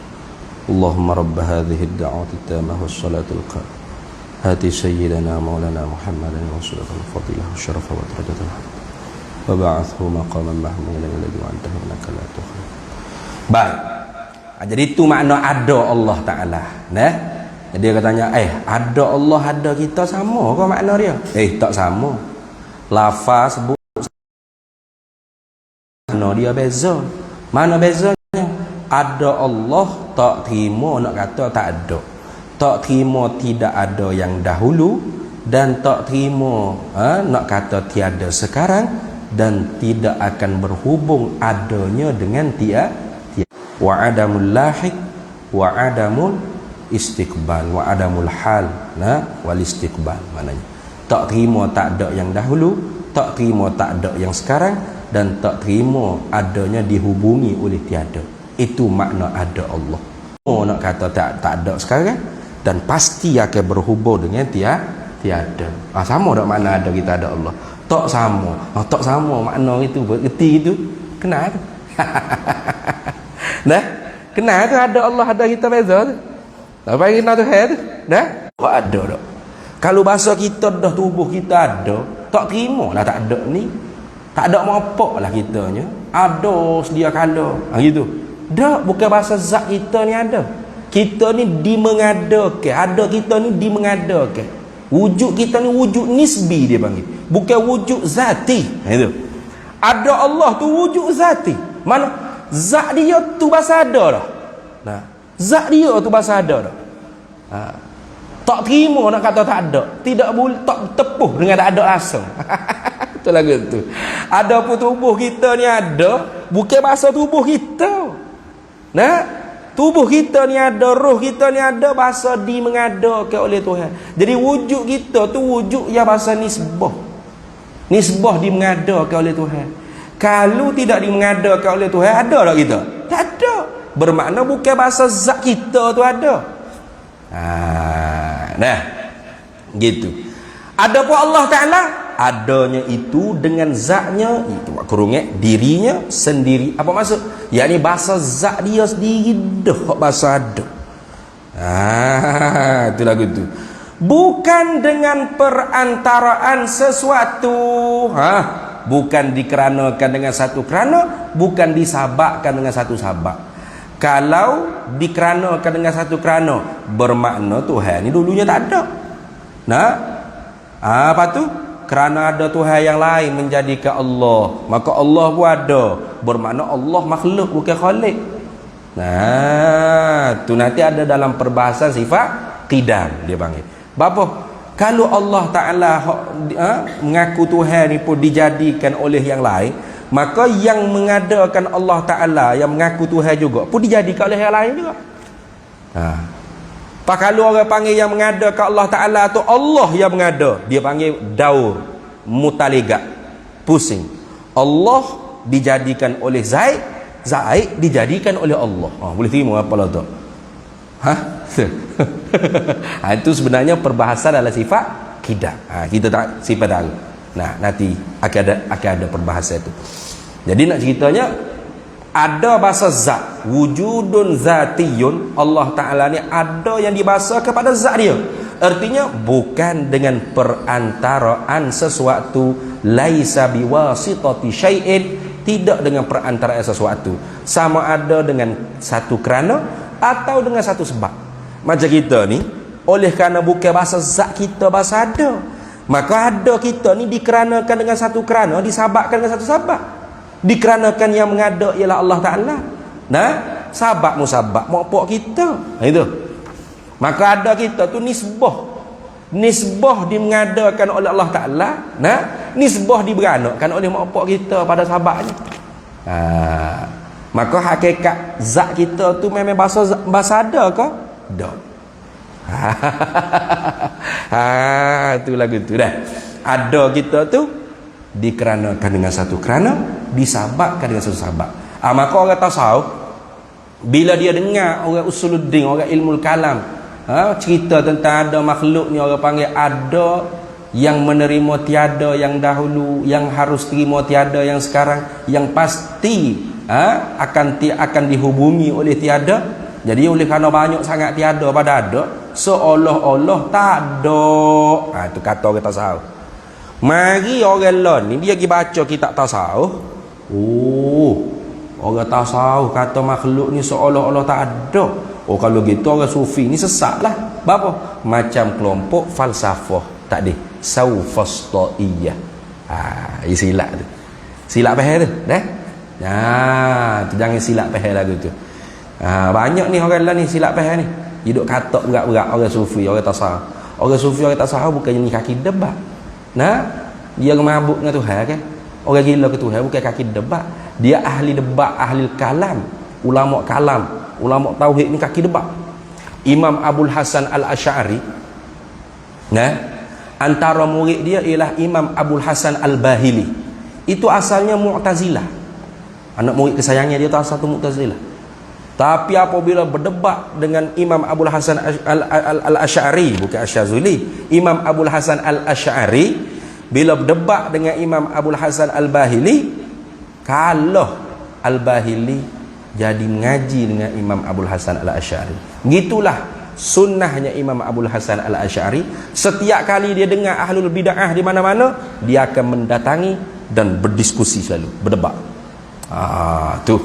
Allahumma rabb hadhihi ad-da'wati at-tammah was-salatul qa'imah. Hati sayyidina maulana Muhammadan wa sallallahu al-fadilah wa-syarafa wa darajatan wa ba'athu maqaman mahmudan alladhi wa'adahu innaka la tukhlif. Baik. Jadi itu makna ada Allah Ta'ala. Nah, dia katanya, ada Allah ada kita sama ke makna dia? Tak sama. Lafaz sebut makna dia beza. Mana bezanya? Ada Allah tak terima nak kata tak ada. Tak terima tidak ada yang dahulu, dan tak terima nak kata tiada sekarang, dan tidak akan berhubung adanya dengan tiada. Wa adamul lahiq wa adamul istiqbal wa adamul hal wal istiqbal. Maknanya tak terima tak ada yang dahulu, tak terima tak ada yang sekarang, dan tak terima adanya dihubungi oleh tiada. Itu makna ada Allah. Nak kata tak ada sekarang, dan pasti akan berhubung dengan tiada. Sama tak makna ada kita ada Allah? Tak sama. Tak sama makna itu, bererti itu. Kenal tu? Nah, kenal tu ada Allah ada kita beza tu. Apa yang kita tu tu? Nah, ada tak? Kalau bahasa kita dah tubuh kita ada, tak terima lah tak ada ni. Tak ada apa lah kitanya. Ada sedia kala. Gitu. Tak, bukan bahasa zat kita ni ada. Kita ni dimengadakan. Ada kita ni dimengadakan. Wujud kita ni wujud nisbi dia panggil. Bukan wujud zati. Itu. Ada Allah tu wujud zati. Mana zat dia tu bahasa ada dah. Nah, zat dia tu bahasa ada dah. Tak terima nak kata tak ada. Tidak boleh tak tepuh dengan tak ada asal. Itu lagu tu. Ada pun tubuh kita ni ada, bukan bahasa tubuh kita. Nah, tubuh kita ni ada, roh kita ni ada, bahasa dimengadakan oleh Tuhan. Jadi wujud kita tu wujud yang bahasa nisbah. Nisbah dimengadakan oleh Tuhan. Kalau tidak dimengadakan oleh Tuhan, ada tak kita? Tak ada. Bermakna bukan bahasa zat kita tu ada. Nah, gitu. Adapun Allah Ta'ala, adanya itu dengan zatnya, itu kurungnya dirinya sendiri. Apa maksud? Yakni bahasa zat dia sendiri dah bahasa ada. Itu lagu tu. Bukan dengan perantaraan sesuatu. Bukan dikeranakan dengan satu kerana, bukan disabakkan dengan satu sabak. Kalau dikeranakan dengan satu kerana, bermakna Tuhan ni dulunya tak ada. Nah, apa tu? Kerana ada Tuhan yang lain menjadikan Allah, maka Allah pun ada. Bermakna Allah makhluk bukan khalik. Nah, tu nanti ada dalam perbahasan sifat qidam dia panggil. Bapa? Kalau Allah Ta'ala mengaku Tuhan ni pun dijadikan oleh yang lain, maka yang mengadakan Allah Ta'ala, yang mengaku Tuhan juga pun dijadikan oleh yang lain juga. Pak kalau orang panggil yang mengadakan Allah Ta'ala tu Allah yang mengada, dia panggil daur, mutaligat, pusing. Allah dijadikan oleh Zaid, Zaid dijadikan oleh Allah. Boleh terima apa lah tu? Itu sebenarnya perbahasan adalah sifat qidam. Kita tak sifat tahu. Nah, nanti akan ada perbahasan itu. Jadi nak ceritanya, ada bahasa zat, wujudun zatiyun. Allah Ta'ala ni ada yang dibahasa kepada zat dia. Artinya bukan dengan perantaraan sesuatu. Laisa biwasitati syai'in, tidak dengan perantaraan sesuatu. Sama ada dengan satu kerana atau dengan satu sebab. Macam kita ni, oleh kerana bukan bahasa zat kita, bahasa ada, maka ada kita ni dikeranakan dengan satu kerana, disabakkan dengan satu sabak. Dikeranakan yang mengada ialah Allah Ta'ala. Nah, sabak musabak mokpok kita. Itu. Maka ada kita tu nisbah. Nisbah dimengadakan oleh Allah Ta'ala. Nah, nisbah diberanakan oleh mokpok kita pada sabaknya. Maka hakikat zat kita tu memang bahasa ada ke? Tak. Tu lagu tu dah. Ada kita tu dikeranakan dengan satu kerana, disabakkan dengan satu sabak. Maka orang tasawuf Bila dia dengar orang usuluddin, orang ilmu kalam, cerita tentang ada makhluk ni, orang panggil ada yang menerima tiada yang dahulu, yang harus terima tiada yang sekarang, yang pasti akan dihubungi oleh tiada. Jadi oleh kerana banyak sangat tiada pada ada, seolah-olah tak ada. Itu kata orang tasawuf. Mari orang lain ni dia pergi baca kitab tasawuf. Orang tasawuf kata makhluk ni seolah-olah tak ada. Kalau gitu orang sufi ni sesat lah. Apa? Macam kelompok falsafah tak ada. Saufastaiyah. Ini silap tu. Silap pahal tu. Dah? Tu jangan silap pahal lagu tu. Banyak ni orang lain ni silap pahal ni. Hidup katak berat-berat orang sufi, orang tasawuf. Orang sufi, orang tasawuf bukan ni kaki debat. Dia mabuk dengan Tuhan kan? Orang gila ke Tuhan bukan kaki debat. Dia ahli debat, ahli kalam, ulama tauhid ni kaki debat. Imam Abul Hasan Al-Asy'ari, antara murid dia ialah Imam Abul Hasan Al-Bahili. Itu asalnya Mu'tazilah. Anak murid kesayangannya dia tu asal tu Mu'tazilah. Tapi apabila berdebat dengan Imam Abul Hasan Al-Asy'ari, bukan Asy'azuli, Imam Abul Hasan Al-Asy'ari, bila berdebat dengan Imam Abul Hasan Al-Bahili, kalah Al-Bahili jadi mengaji dengan Imam Abul Hasan Al-Asy'ari. Gitulah sunnahnya Imam Abul Hasan Al-Asy'ari. Setiap kali dia dengar ahlul bid'ah di mana-mana, dia akan mendatangi dan berdiskusi selalu, berdebat. Tu.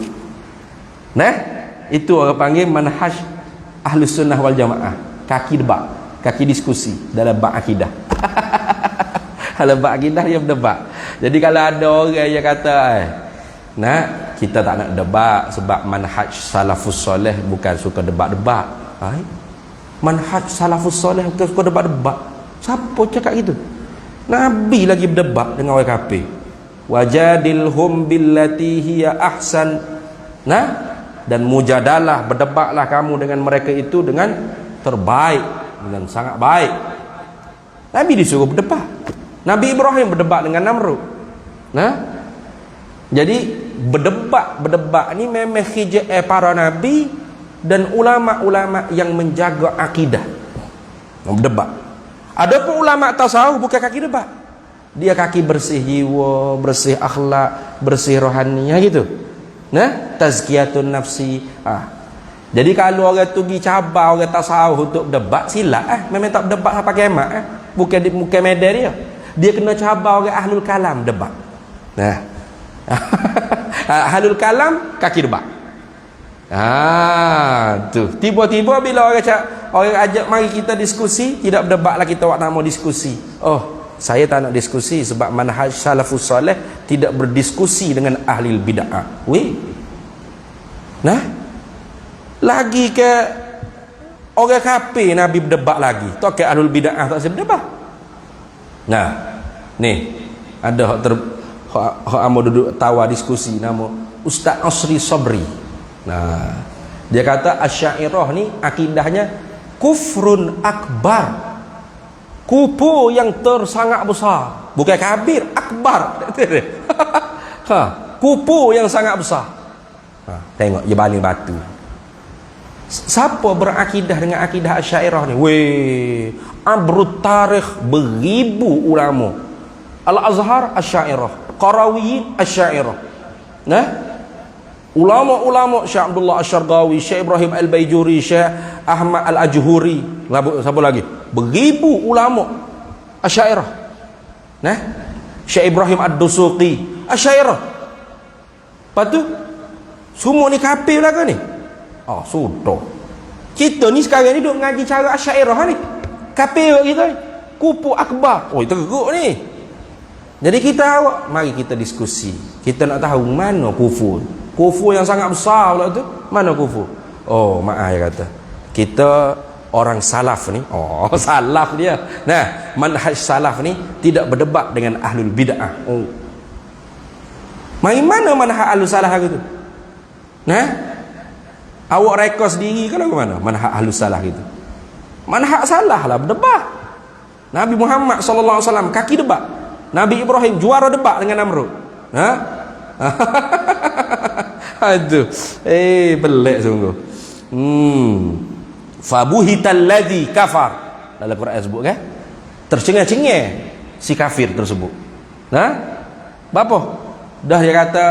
Itu orang panggil manhaj ahlus sunnah wal jamaah. Kaki debat, kaki diskusi dalam bab akidah. Dalam bab akidah dia berdebat. Jadi kalau ada orang yang kata kita tak nak debat sebab manhaj salafus soleh bukan suka debat-debat. Manhaj salafus soleh bukan suka debat-debat. Siapa cakap gitu? Nabi lagi berdebat dengan orang kafir. Wajadilhum billati hiya ahsan. Dan mujadalah, berdebatlah kamu dengan mereka itu dengan terbaik, dengan sangat baik. Nabi disuruh berdebat. Nabi Ibrahim berdebat dengan Namrud. Jadi berdebat ni memang khijat para nabi dan ulama-ulama yang menjaga akidah. Berdebat. Adapun ulama tasawuf bukan kaki debat. Dia kaki bersih jiwa, bersih akhlak, bersih rohaniah gitu. Tazkiyatun nafsi. Jadi kalau orang tu pergi cabar orang tasawuf untuk berdebat, silap memang tak berdebat sampai kiamat. Bukan medan dia. Dia kena cabar orang ahlul kalam debat. Ahlul kalam kaki debat. Tu. Tiba-tiba bila orang ajak mari kita diskusi, tidak berdebatlah kita buat nama diskusi. Saya tak nak diskusi sebab manhaj salafus soleh tidak berdiskusi dengan ahli bid'ah. Lagi ke orang kafir Nabi berdebat lagi. Tak ke ahlul bid'ah tak saya berdebat. Ni ada hak amo duduk tawa diskusi nama Ustaz Asri Sabri. Dia kata Asy'ariyah ni akidahnya kufrun akbar. Kufur yang tersangat besar, bukan kabir, akbar. Kufur yang sangat besar. Tengok dia baling batu. Siapa berakidah dengan akidah Asy'ariyah ni? Abrut tarikh beribu ulama. Al-Azhar Asy'ariyah, Qarawiyin Asy'ariyah. Ulama-ulama Syekh Abdullah Asy-Syarqawi, Syekh Ibrahim Al-Baijuri, Syekh Ahmad Al-Ajhuri, siapa lagi? Beribu ulama Asy'ariyah. Syekh Ibrahim Ad-Dusuqi Asy'ariyah. Lepas tu semua ni kafir lah ke ni? Sudah. Kita ni sekarang ni duk ngaji cara Asy'ariyah ni. Kafir kita ni. Kupu akbar. Teruk ni. Jadi mari kita diskusi. Kita nak tahu mana kufur. Kufur yang sangat besar pula tu. Mana kufur? Maaf ya kata. Kita orang salaf ni, salaf dia. Manhaj salaf ni tidak berdebat dengan ahlul bid'ah. Mari mana manhaj ahlus salaf gitu? Awak rekod sendiri ke mana? Manhaj ahlus salaf gitu. Manhaj salah lah berdebat. Nabi Muhammad sallallahu alaihi wasallam kaki debat. Nabi Ibrahim juara debat dengan Namrud. Aduh, pelik sungguh. Fabuhital ladzi kafar. Dalam Quran sebut kan? Tercengah-cengah si kafir tersebut. Nah, apa? Dah dia kata,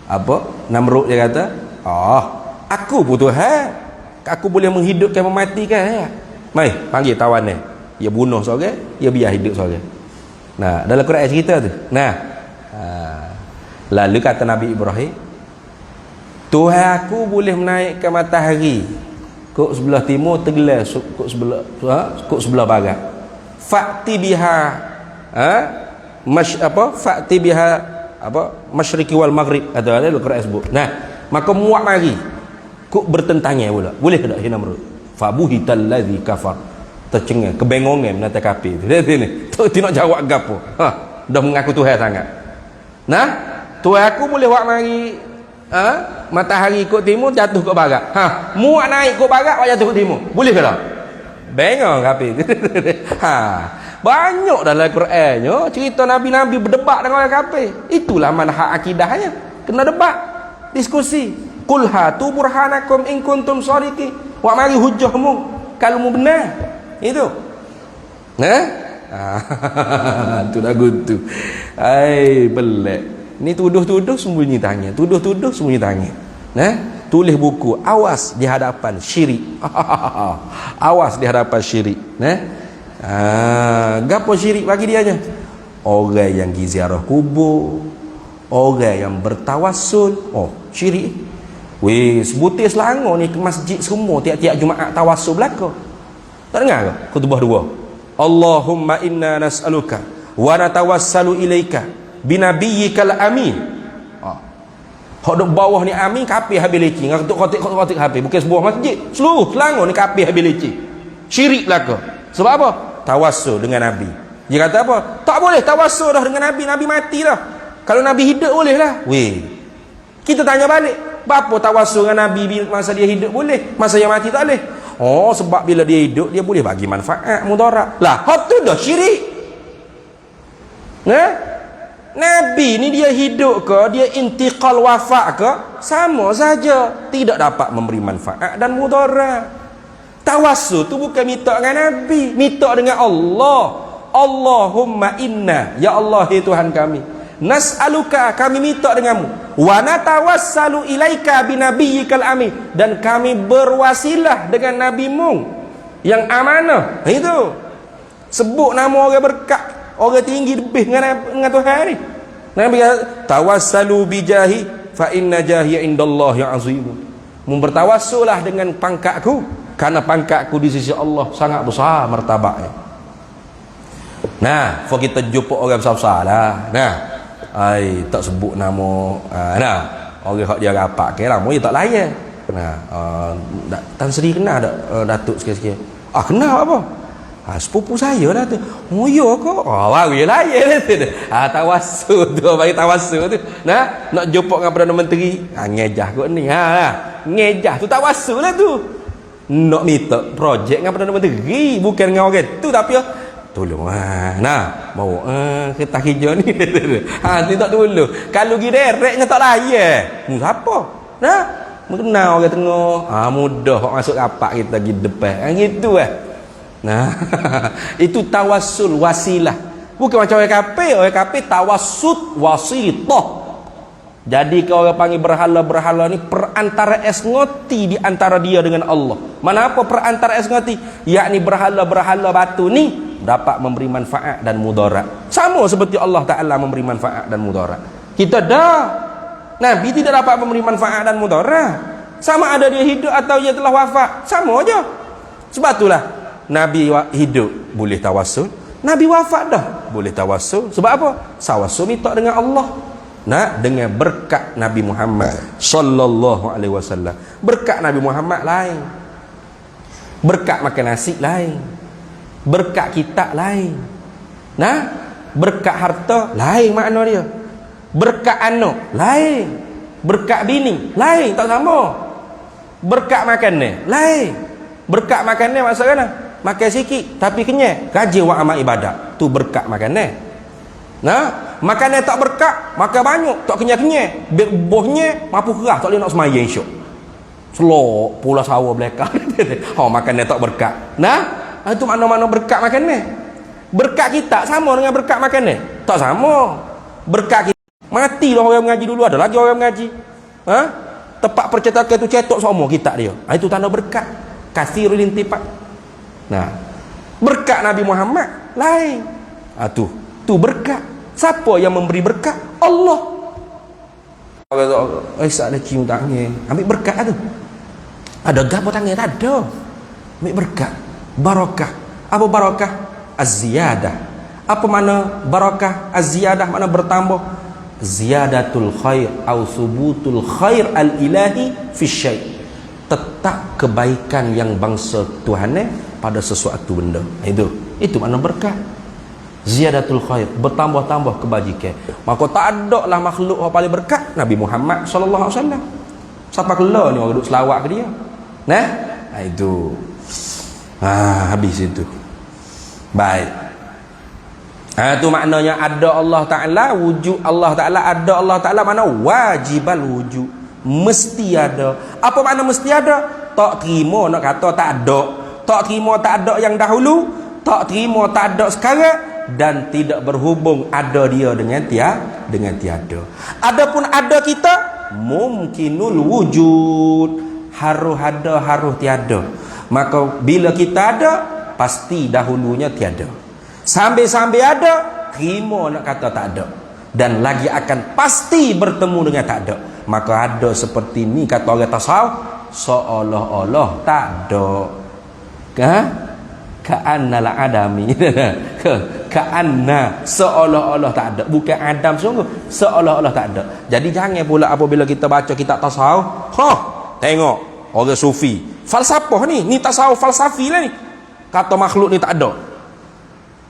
apa? Namrud dia kata, aku butuh aku boleh menghidupkan mematikan ya. Mai, panggil tawan ni. Dia bunuh seorang, dia biar hidup seorang. Nah, dalam Quran cerita tu. Nah, lalu kata Nabi Ibrahim, Tuhan aku boleh menaikkan matahari kok sebelah timur tergelar kok sebelah barat. Fa'ti biha fa'ti biha masyriqi wal maghrib, ada dalam Quran sebut. Nah, maka muat mari kok bertentangnya pula. Boleh tak Namrud? Fabuhital ladzi kafar. Tercengang, kebengongan menata kafir. Dia sini. Tu nak jawab gapo? Dah mengaku Tuhan sangat. Nah, Tuhan aku boleh buat mari matahari ikut timur jatuh ke barat. Muat naik ke barat jatuh ke timur. Boleh ke tak? Bengong kafir. Banyak dalam Qurannya cerita nabi-nabi berdebat dengan orang kafir. Itulah manhaj akidahnya. Kena debat, diskusi. Qul hatu burhanakum in kuntum shadiqin. Wa mari hujahmu kalau mu benar. Itu. Tu dah gutu. Belak. Ni tuduh-tuduh sembunyi tangan. Tuduh-tuduh sembunyi tangan. Tulis buku, awas di hadapan syirik. Awas di hadapan syirik. Gapo syirik bagi dia aja? Orang yang pergi ziarah kubur, orang yang bertawassul. Syirik. Weh, sebutir Selangor ni ke masjid semua tiap-tiap Jumaat tawassul belaka. Tak dengar ke khutbah dua? Allahumma inna nas'aluka wa natawassalu ilaika binabiyyikal amin. Hak duk bawah ni amin kapir habis lecing. Kotik habis. Bukan sebuah masjid. Seluruh Selangor ni kapir habis lecing. Syirik belaka. Sebab apa? Tawassul dengan Nabi. Dia kata apa? Tak boleh tawassul dah dengan Nabi. Nabi mati dah. Kalau Nabi hidup boleh lah. Weh. Kita tanya balik. Apa tawassul dengan Nabi masa dia hidup boleh, masa dia mati tak boleh? Sebab bila dia hidup dia boleh bagi manfaat mudarat. Lah, hak tu dah syirik. Nabi ni dia hidup ke, dia intiqal wafat ke, sama saja, tidak dapat memberi manfaat dan mudarat. Tawassul tu bukan minta dengan Nabi, minta dengan Allah. Allahumma inna, ya Allah ya Tuhan kami, nas'aluka, kami minta denganmu, wa natawassalu ilaika binabiyyikal amin, dan kami berwasilah dengan nabimu yang amanah. Itu sebut nama orang berkat, orang tinggi lebih dengan Tuhan ni. Nabi kata tawassalu bijahi fa inna jahi indallahi azim. Bertawassullah dengan pangkatku, karena pangkatku di sisi Allah sangat besar martabatnya. Nah, for kita jumpa orang besar-besar lah. Tak sebut nama. Orang hak dia rapat ke lama dia tak layan. Tan Sri kenal tak Datuk sikit-sikit? Kenal apa? Sepupu saya lah tu. Ya ke? Baru dia layan tu. Tawassul tu, bagi tawassul tu. Nak jumpa dengan Perdana Menteri, ngejah kot ni. Ngejah tu tawassul lah tu. Nak minta projek dengan Perdana Menteri, bukan dengan orang tu, tapi tolong bawa kertas hijau ni. Ni tak tolong. Kalau pergi direknya tak layan. Siapa? Mengenal orang tengah. Mudah masuk rapat kita pergi depan. Gitu itu tawassul wasilah. Bukan macam orang kafir. Orang kafir tawassut wasitah. Jadi kalau orang panggil berhala-berhala ni perantara esngoti di antara dia dengan Allah. Mana apa perantara esngoti? Yakni berhala-berhala batu ni dapat memberi manfaat dan mudarat. Sama seperti Allah Ta'ala memberi manfaat dan mudarat. Kita dah. Nabi tidak dapat memberi manfaat dan mudarat. Sama ada dia hidup atau dia telah wafat. Sama aja. Sebab itulah Nabi hidup boleh tawassul, Nabi wafat dah boleh tawassul. Sebab apa? Tawassul minta dengan Allah. Dengan berkat Nabi Muhammad sallallahu alaihi wasallam. Berkat Nabi Muhammad lain. Berkat makan nasi lain. Berkat kitab lain. Berkat harta lain makna dia. Berkat anak lain. Berkat bini lain, tak sama. Berkat makanan lain. Berkat makanan maksudnya makan sikit tapi kenyang, rajin buat amal ibadat, tu berkat makanan. Makanan tak berkat, makan banyak, tak kenyang-kenyang. Bohnya mampu kerah, tak boleh nak semayang syok. Selok pula sawah belakang. Makan tak berkat. Nah, itu mana-mana berkat makan ni. Berkat kita sama dengan berkat makan ni? Tak sama. Berkat kita matilah orang mengaji dulu, ada lagi orang mengaji. Tempat percetakan itu cetok semua kita dia. Itu tanda berkat. Kathirul intifak. Nah, berkat Nabi Muhammad lain. Tu berkat. Siapa yang memberi berkat? Allah. Tak ada cium tangan. Ambil berkat tu. Ada gapo tangan? Tak ada. Ambil berkat. Barakah. Apa barakah? Az-ziyadah. Apa makna barakah? Az-ziyadah makna bertambah. Ziyadatul khair atau subutul khair al-ilahi fi syai'. Tetap kebaikan yang bangsa Tuhan pada sesuatu benda. Itu makna berkat. Ziyadatul khair, bertambah-tambah kebajikan. Maka tak ada lah makhluk yang paling berkat Nabi Muhammad sallallahu alaihi wasallam. Siapa kelah ni orang duk selawat ke dia? Nah, itu. Habis itu. Baik. Itu maknanya ada Allah Ta'ala, wujud Allah Ta'ala, ada Allah Ta'ala, mana wajibal wujud, mesti ada. Apa makna mesti ada? Tak terima nak kata tak ada, tak terima tak ada yang dahulu, tak terima tak ada sekarang, dan tidak berhubung ada dia dengan tiada. Adapun ada kita mungkinul wujud, harus ada harus tiada. Maka bila kita ada, pasti dahulunya tiada. Sambil-sambil ada, terima nak kata tak ada. Dan lagi akan pasti bertemu dengan tak ada. Maka ada seperti ni kata orang tasawuf, seolah-olah tak ada. Ka'anna la'adami. Ka'anna, seolah-olah tak ada. Bukan Adam sungguh, seolah-olah tak ada. Jadi jangan pula apabila kita baca kitab tasawuf, tengok orang sufi falsafah ni tasawuf falsafi lah ni, kata makhluk ni tak ada.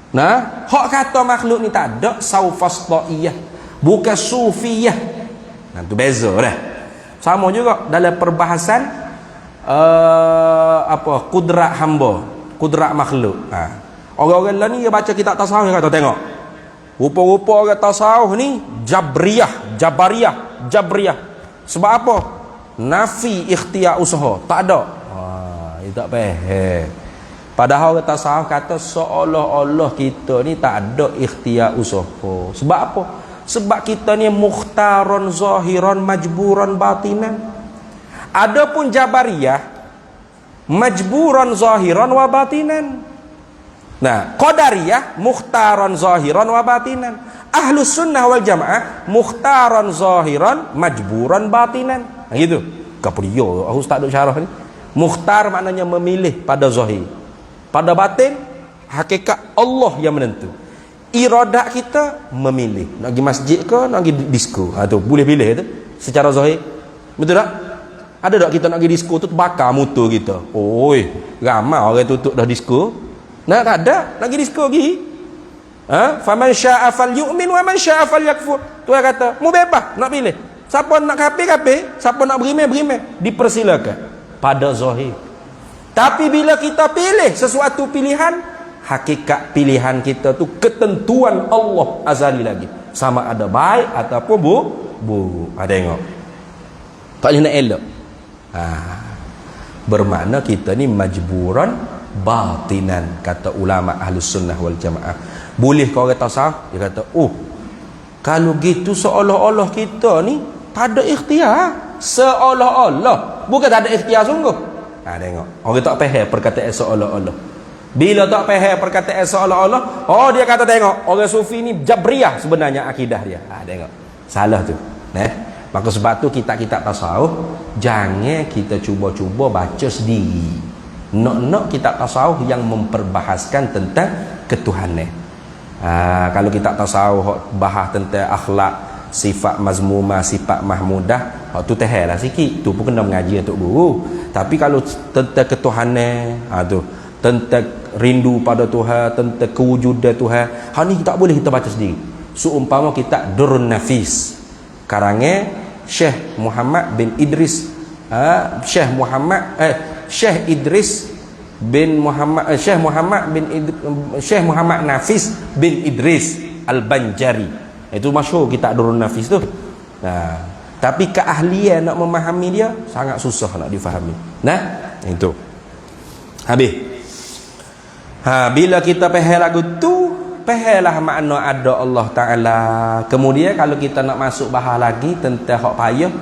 Nah, hak kata makhluk ni tak ada saufastaiyah, bukan sufiyah. Nah, tu beza dah. Sama juga dalam perbahasan kudrat hamba, kudrat makhluk. Orang-orang lah ni dia baca kitab tasawuf, dia kata tengok, rupa-rupa orang tasawuf ni jabariyah. Sebab apa? Nafi ikhtiar usaha, tak ada. Dia tak faham. Padahal orang tasawuf kata seolah-olah kita ni tak ada ikhtiar usaha. Sebab apa? Sebab kita ni mukhtaron zahiran majburan batinan. Adapun jabariyah majburan zahiran wa batinan. Nah, qadariyah mukhtaran zahiran wa batinan. Ahlus sunnah wal jamaah mukhtaran zahiran majburan batinan. Gitu. Apa dia? Aku tak ada syarah ni. Mukhtar maknanya memilih pada zahir. Pada batin, hakikat Allah yang menentu. Iradat kita memilih. Nak pergi masjid ke, nak pergi disko. Tu boleh pilih tu secara zahir. Betul tak? Ada tak kita nak pergi disko tu terbakar motor kita? Oi, ramai orang tutup dah disko. Nah, tak ada. Nak pergi disko pergi. Faman syaa'a falyu'min wa man syaa'a falyakfur. Tuhan kata, mu bebas nak pilih. Siapa nak kafir, siapa nak beriman. Dipersilakan pada zahir. Tapi bila kita pilih sesuatu pilihan, hakikat pilihan kita tu ketentuan Allah azali lagi. Sama ada baik ataupun buruk. Tengok. Tak boleh nak elok. Bermakna kita ni majburan batinan, kata ulama Ahlus Sunnah wal Jamaah. Boleh kau kata sah? Dia kata, kalau gitu seolah-olah kita ni tak ada ikhtiar. Seolah-olah, bukan tak ada ikhtiar sungguh. Tengok, orang tak faham perkataan seolah-olah. Bila tak faham perkataan seolah-olah, dia kata tengok, orang sufi ni jabriyah sebenarnya akidah dia. Tengok, salah tu. Maka sebab tu kitab-kitab tasawuf jangan kita cuba-cuba baca sendiri. Nak kitab tasawuf yang memperbahaskan tentang ketuhanan. Kalau kitab tasawuf bahas tentang akhlak, sifat mazmumah, sifat mahmudah, tu tehlah sikit, tu pun kena mengaji untuk guru. Tapi kalau tentang ketuhanan, tu tentang rindu pada Tuhan, tentang kewujudan Tuhan, ni tak boleh kita baca sendiri. Seumpama kitab Durrun Nafis karangan Syekh Muhammad bin Idris, Syekh Idris bin Muhammad, Syekh Muhammad Nafis bin Idris Al-Banjari. Itu masyhur kitab Durrun Nafis tu. Nah, tapi keahlian nak memahami dia sangat susah nak difahami. Nah, itu. Habis. Bila kita faham lagu tu, fahamlah makna ada Allah Taala. Kemudian kalau kita nak masuk bahas lagi tentang hak payah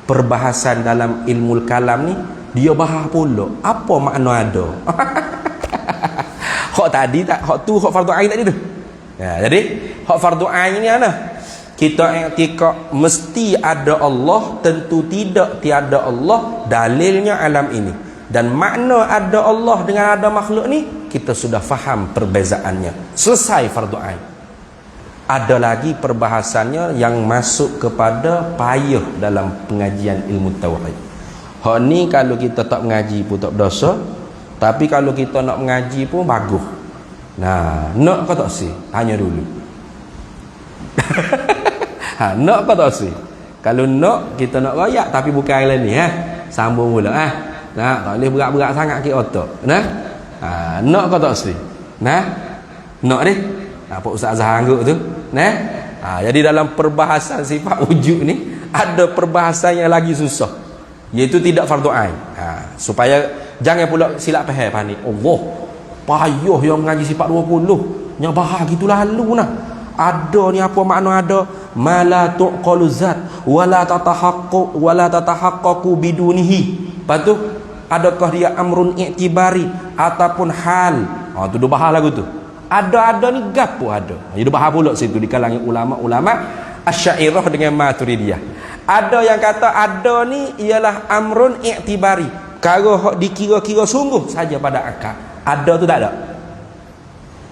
perbahasan dalam ilmu kalam ni, dia bahas pula apa makna ada. Hak tadi tak, hak tu hak fardu ain tadi tu. Ya, jadi hak fardu ain ni ana. Kita i'tikad mesti ada Allah, tentu tidak tiada Allah, dalilnya alam ini. Dan makna ada Allah dengan ada makhluk ni kita sudah faham perbezaannya. Selesai fardu ain. Ada lagi perbahasannya yang masuk kepada payah dalam pengajian ilmu tauhid. Hak ni kalau kita tak mengaji pun tak berdosa, tapi kalau kita nak mengaji pun bagus. Nah, nak ke tak si? Hanya dulu. Nak ke tak si? Kalau nak, kita nak royak tapi bukan lain ni sambung pula Nah, tak boleh berat-berat sangat ke otak. Nah. Nak ke tak si? Nah. Nak deh. Apa Ustaz Zahar angguk tu? Nah. Jadi dalam perbahasan sifat wujud ni ada perbahasan yang lagi susah, iaitu tidak fardu ain. Supaya jangan pula silap faham ni. Allah, payah yang mengaji sifat 20 yang bahas gitu lalu nah. Ada ni apa makna ada? Mala tuqalu zat wala tatahaqqaqu bidunihi. Lepas tu adakah dia amrun i'tibari ataupun hal? Tu dah bahas lagu tu. Ada ni gapo ada. Dia bahas pula situ di kalangan ulama-ulama Asy'ariyah dengan Maturidiyah. Ada yang kata ada ni ialah amrun i'tibari. Kalau hak dikira-kira sungguh saja pada akal. Ada tu tak ada?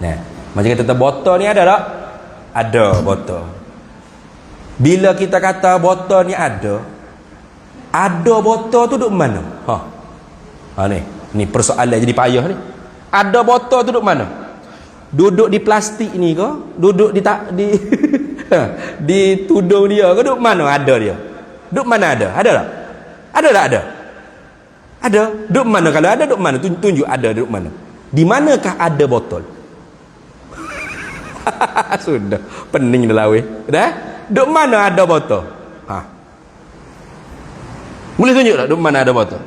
Nah, macam kita kata botol ni ada tak? Ada botol. Bila kita kata botol ni ada botol tu duduk mana? Ni persoalan jadi payah ni. Ada botol tu duduk mana? Duduk di plastik ni ke? Duduk di di tudung dia ke? Duduk mana ada dia? Duduk mana ada? Ada tak? Ada tak ada? Ada. Duduk mana? Kalau ada duduk mana? Tunjuk ada duduk mana. Di manakah ada botol? Sudah pening dah lawe. Dah? Duduk mana ada botol? Boleh tunjuk tak duduk mana ada botol?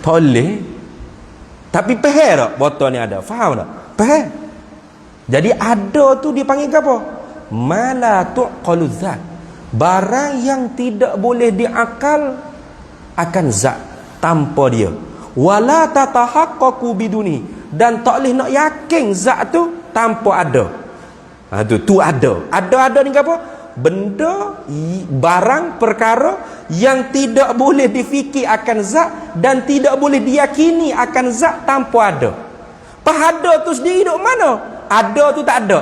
Boleh. Tapi faham tak botol ni ada? Faham tak? Faham. Jadi ada tu dipanggil apa? Mala tuqalu zat. Barang yang tidak boleh diakal akan zat tanpa dia. Wala tatahaqqaqu biduni, dan tak boleh nak yakin zat tu tanpa ada. Tu ada. Ada ni apa? Benda, barang, perkara yang tidak boleh difikir akan zat dan tidak boleh diyakini akan zat tanpa ada. Ada tu sendiri duduk mana? Ada tu tak ada.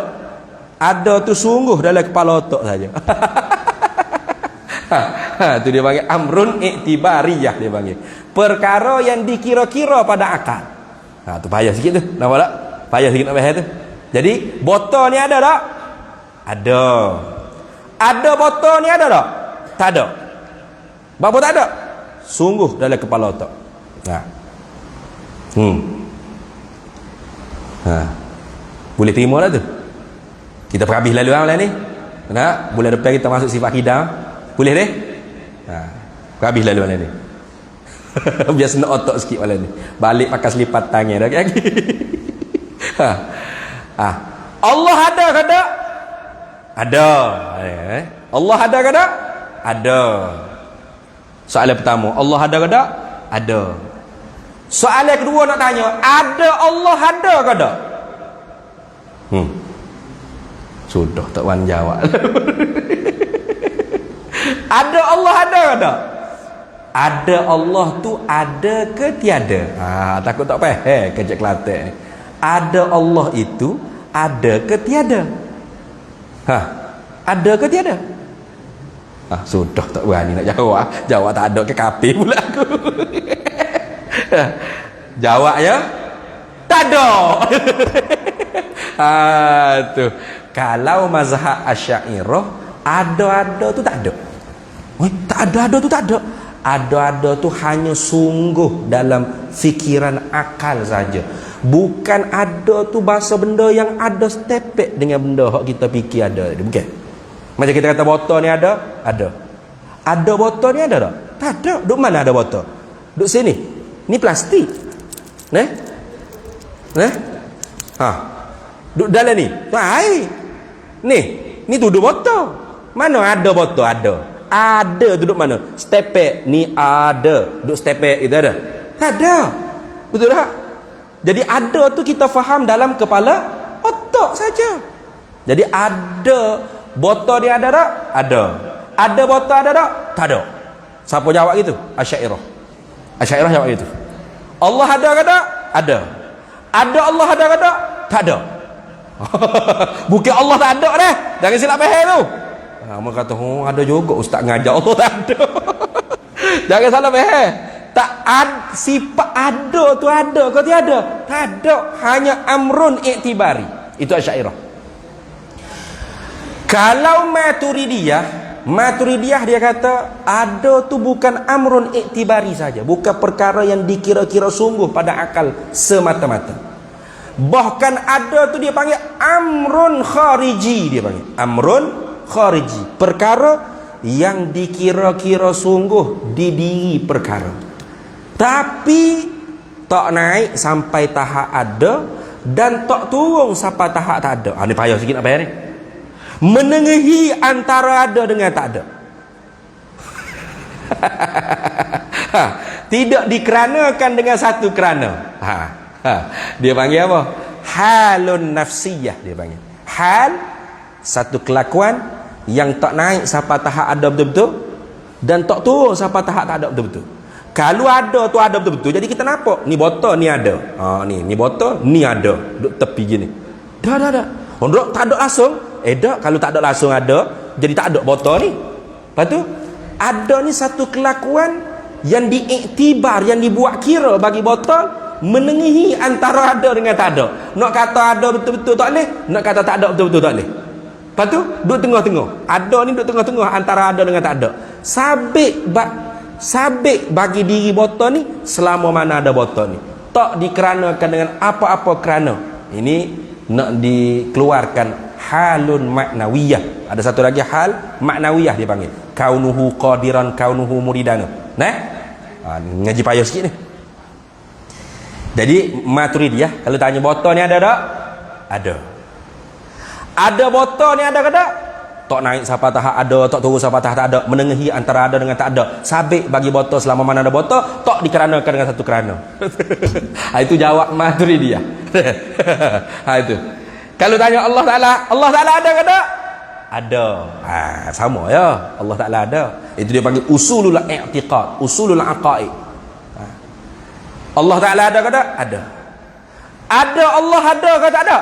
Ada tu sungguh dalam kepala otak saja. Tu dia panggil amrun i'tibariyah, dia panggil. Perkara yang dikira-kira pada akal. Tu payah sikit tu. Nampak tak? Payah sikit nak faham tu. Jadi botol ni ada tak? Ada. Ada botol ni ada tak? Tak ada. Berapa tak ada? Sungguh dalam kepala otak. Boleh terima lah tu. Kita perhabis lalu malam ni. Nak? Bulan depan kita masuk sifat hidang. Boleh deh? Perhabis lalu malam ni. Biar senang otak sikit malam ni. Balik pakai selipat tangan dah kaki. Allah ada ke tak? Ada. Allah ada ke tak? Ada. Soalan pertama, Allah ada ke tak? Ada. Soalan kedua nak tanya, ada Allah ada ke tak? Sudah tak wan jawab. Ada Allah ada ke tak? Ada Allah tu ada ke tiada? Takut tak faham kejap Kelantan. Ada Allah itu ada ke tiada? Ada ke tiada? Sudah tak berani nak jawab. Jawab tak ada ke kafir pula aku. Jawabnya tak ada. Tu. Kalau mazhab Asy'ariyah ada tu tak ada. Tak ada tu tak ada. Ada tu hanya sungguh dalam fikiran akal saja. Bukan ada tu bahasa benda yang ada stepek dengan benda hak kita fikir ada. Bukan. Macam kita kata botol ni ada? Ada. Ada botol ni ada tak? Tak ada. Duk mana ada botol? Duk sini. Ni plastik. Neh? Ha. Duk dalam ni. Air. Ni tuduh botol. Mana ada botol? Ada. Ada duduk mana? Stepek ni ada. Duduk stepek itu ada? Tak ada. Betul tak? Jadi ada tu kita faham dalam kepala otak saja. Jadi ada botol ni ada tak? Ada. Ada botol ada tak? Tak ada. Siapa jawab gitu? Asy'ariyah. Asy'ariyah jawab gitu. Allah ada ke tak? Ada. Ada Allah ada ke tak? Tak ada. Bukan Allah tak ada dah. Jangan silap faham tu. Mereka kata, ada juga ustaz ngajar Allah tak ada. Jangan salah faham. Tak ada, sifat ada tu ada kau tiada. Tak ada, hanya amrun iktibari. Itu Asy'ariyah. Kalau Maturidiyah dia kata ada tu bukan amrun iktibari saja, bukan perkara yang dikira-kira sungguh pada akal semata-mata. Bahkan ada tu dia panggil amrun khariji, dia panggil amrun khariji, perkara yang dikira-kira sungguh di diri perkara, tapi tak naik sampai tahap ada dan tak turun sampai tahap tak ada. Ni payah sikit nak bayar ni. Menengahi antara ada dengan tak ada. Tidak dikeranakan dengan satu kerana. Dia panggil apa? Halun nafsiyah, dia panggil. Hal, satu kelakuan yang tak naik sampai tahap ada betul-betul dan tak turun sampai tahap tak ada betul-betul. Kalau ada tu ada betul-betul, jadi kita nampak ni botol ni ada. Ni botol ni ada duk tepi gini. Dah. Hondak tak ada langsung. Dak, kalau tak ada langsung ada, jadi tak ada botol ni. Lepas tu ada ni satu kelakuan yang diiktibar, yang dibuat kira bagi botol, menengahi antara ada dengan tak ada. Nak kata ada betul-betul tak boleh, nak kata tak ada betul-betul tak boleh. Lepas tu duduk tengah-tengah. Ada ni duduk tengah-tengah antara ada dengan tak ada. Sabit bagi diri botol ni selama mana ada botol ni. Tak dikeranakan dengan apa-apa kerana. Ini nak dikeluarkan halun maknawiyah. Ada satu lagi hal maknawiyah dia panggil. Kaunuhu qadiran, kaunuhu muridana. Ngaji payah sikit ni. Jadi Maturidiyah kalau tanya botol ni ada tak? Ada. Ada botol ni ada ke tak? Tak naik sampai tahap ada, tak turun sampai tahap tak ada, menengahi antara ada dengan tak ada. Sabit bagi botol selama mana ada botol, tak dikeranakan dengan satu kerana. Itu jawab Maturidiyah. Itu. Kalau tanya Allah Ta'ala ada ke tak? Ada. Sama ya. Allah Ta'ala ada. Itu dia panggil usulul i'tiqad, usulul aqaid. Allah Ta'ala ada ke tak? Ada. Ada Allah ada ke tak ada?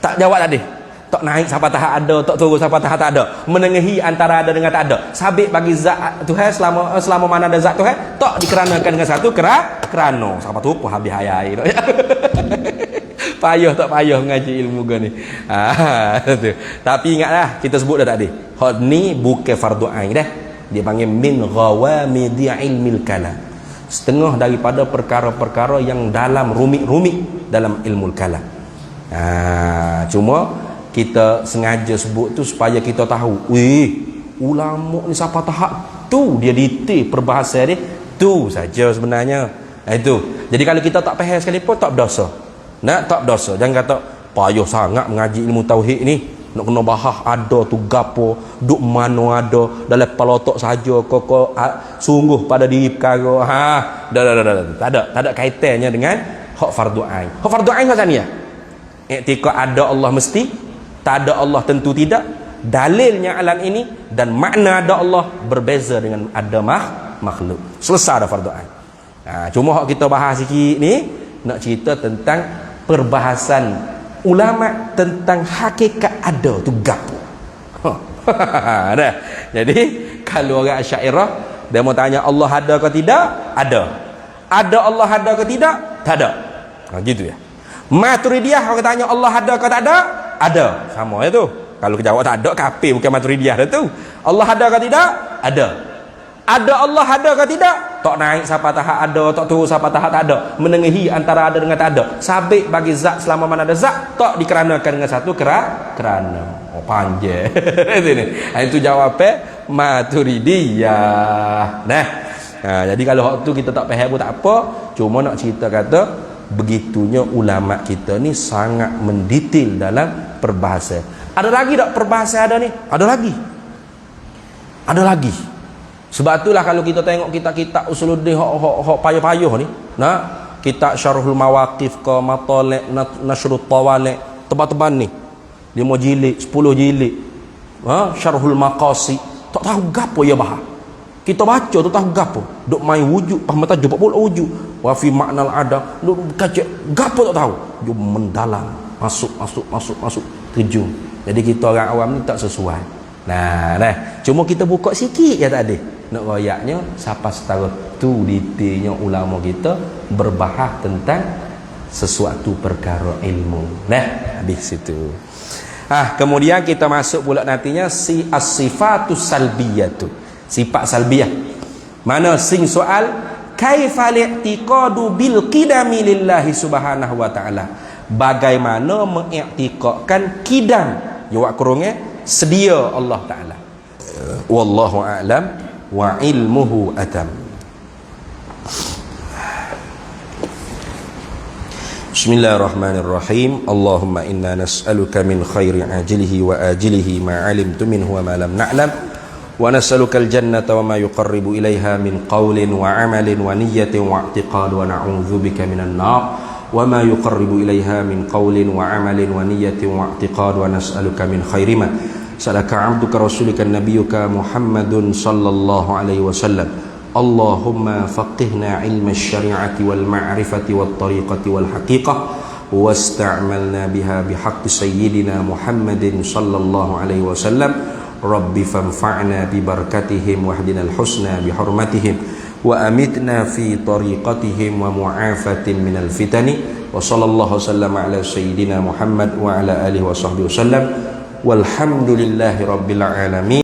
Tak jawab tadi. Tak naik sampai tahap ada, tak turun sampai tahap tak ada. Menengahi antara ada dengan tak ada. Sabit bagi zat Tuhan selama mana ada zat Tuhan, tak dikeranakan dengan satu kerana. Sampai tu pun habis hayai. Payah tak payah mengaji ilmu ni. Tapi ingatlah kita sebut dah tadi. Hak ni bukan fardu ain dah. Dia panggil min ghawamidi ilmil kalam. Setengah daripada perkara-perkara yang dalam rumit-rumit dalam ilmu kalam. Cuma kita sengaja sebut tu supaya kita tahu, ulama ni siapa tahap tu dia detail perbahasan dia tu saja sebenarnya. Itu. Jadi kalau kita tak faham sekalipun tak berdosa. Tak berdosa. Jangan kata payah sangat mengaji ilmu tauhid ni. Nak kena bahas ada tu gapo, duk mana ada, dalam kepala otak saja kok sungguh pada diri perkara. Tak ada kaitannya dengan hak fardu ain. Hak fardu ain macam ni ya. I'tiqad ada Allah mesti, tak ada Allah tentu tidak. Dalilnya alam ini dan makna ada Allah berbeza dengan ada makhluk. Selesai dah fardu ain. Cuma hak kita bahas sikit ni nak cerita tentang perbahasan ulama tentang hakikat ada tu gapo. Jadi kalau orang Asy'ariyah dia mau tanya Allah ada ke tidak? Ada. Ada Allah ada ke tidak? Tak ada. Gitu ya. Maturidiyah orang tanya Allah ada ke tak ada? Ada. Sama ya tu. Kalau jawab tak ada, kafir bukan Maturidiyah dah tu. Allah ada ke tidak? Ada. Ada Allah ada ke tidak? tak naik siapa tahap ada, tak turun siapa tahap tak ada, menengahi antara ada dengan tak ada, sabit bagi zat selama mana ada zat, tak dikeranakan dengan satu kerana. Oh panjang. Itu jawabnya Maturidiyah. Jadi kalau waktu kita tak faham pun tak apa, cuma nak cerita kata begitunya ulama kita ni sangat mendetail dalam perbahasan. Ada lagi tak perbahasan ada ni? Ada lagi. Sebab itulah kalau kita tengok kitab-kitab Usuluddin hok payah-payah ni, kitab Syarhul Mawaqif ke Matalib Nashrut Tawalik, tebal-tebal ni 5 jilid, 10 jilid. Syarhul Maqasid, tak tahu gapo ya bahas. Kita baca tu tahu gapo. Duk main wujud, mata jumpa pula wujud. Wa fi maknal adam, duk kaca gapo tak tahu. Jom mendalam, masuk terjun. Jadi kita orang awam ni tak sesuai. Cuma kita buka sikit ya tadi. Nak royaknya siapa setara tu detailnya ulama kita berbahas tentang sesuatu perkara ilmu. Habis itu. Kemudian kita masuk pula nantinya as-sifatus salbiyatu. Sifat salbiyah. Mana sing soal kaifal i'tiqadu bil qidami lillahi subhanahu wa ta'ala. Bagaimana mengiktikadkan kidam, jawab kurungnya sedia Allah taala. Wallahu a'lam wa ilmuhu atam. Bismillahirrahmanirrahim. Allahumma inna nas'aluka min khairi ajilihi wa ajilihi ma 'alimtu minhu wa ma lam na'lam. Wa nas'aluka al-jannata wa ma yuqarribu ilaiha min qawlin wa 'amalin wa niyyatin wa i'tiqad wa na'udzubika minan nar wa ma yuqarribu ilaiha min qawlin wa 'amalin wa niyyatin wa i'tiqad wa nas'aluka min khairi ma salaka 'abduka rasulika nabiyyuka Muhammadun sallallahu alaihi wasallam. Allahumma faqihna 'ilma asy-syari'ati wal ma'rifati wat tariqati wal haqiqah wasta'malna biha bihaqqi sayyidina Muhammadin sallallahu alaihi wasallam. Rabbi fanfa'na bi barakatihim wahdinal husna bi hurmatihim wa amitna fi tariqatihim wa mu'afatin minal fitani wa sallallahu sallama ala sayyidina Muhammad wa ala alihi wa sahbihi wasallam walhamdulillahi rabbil alamin.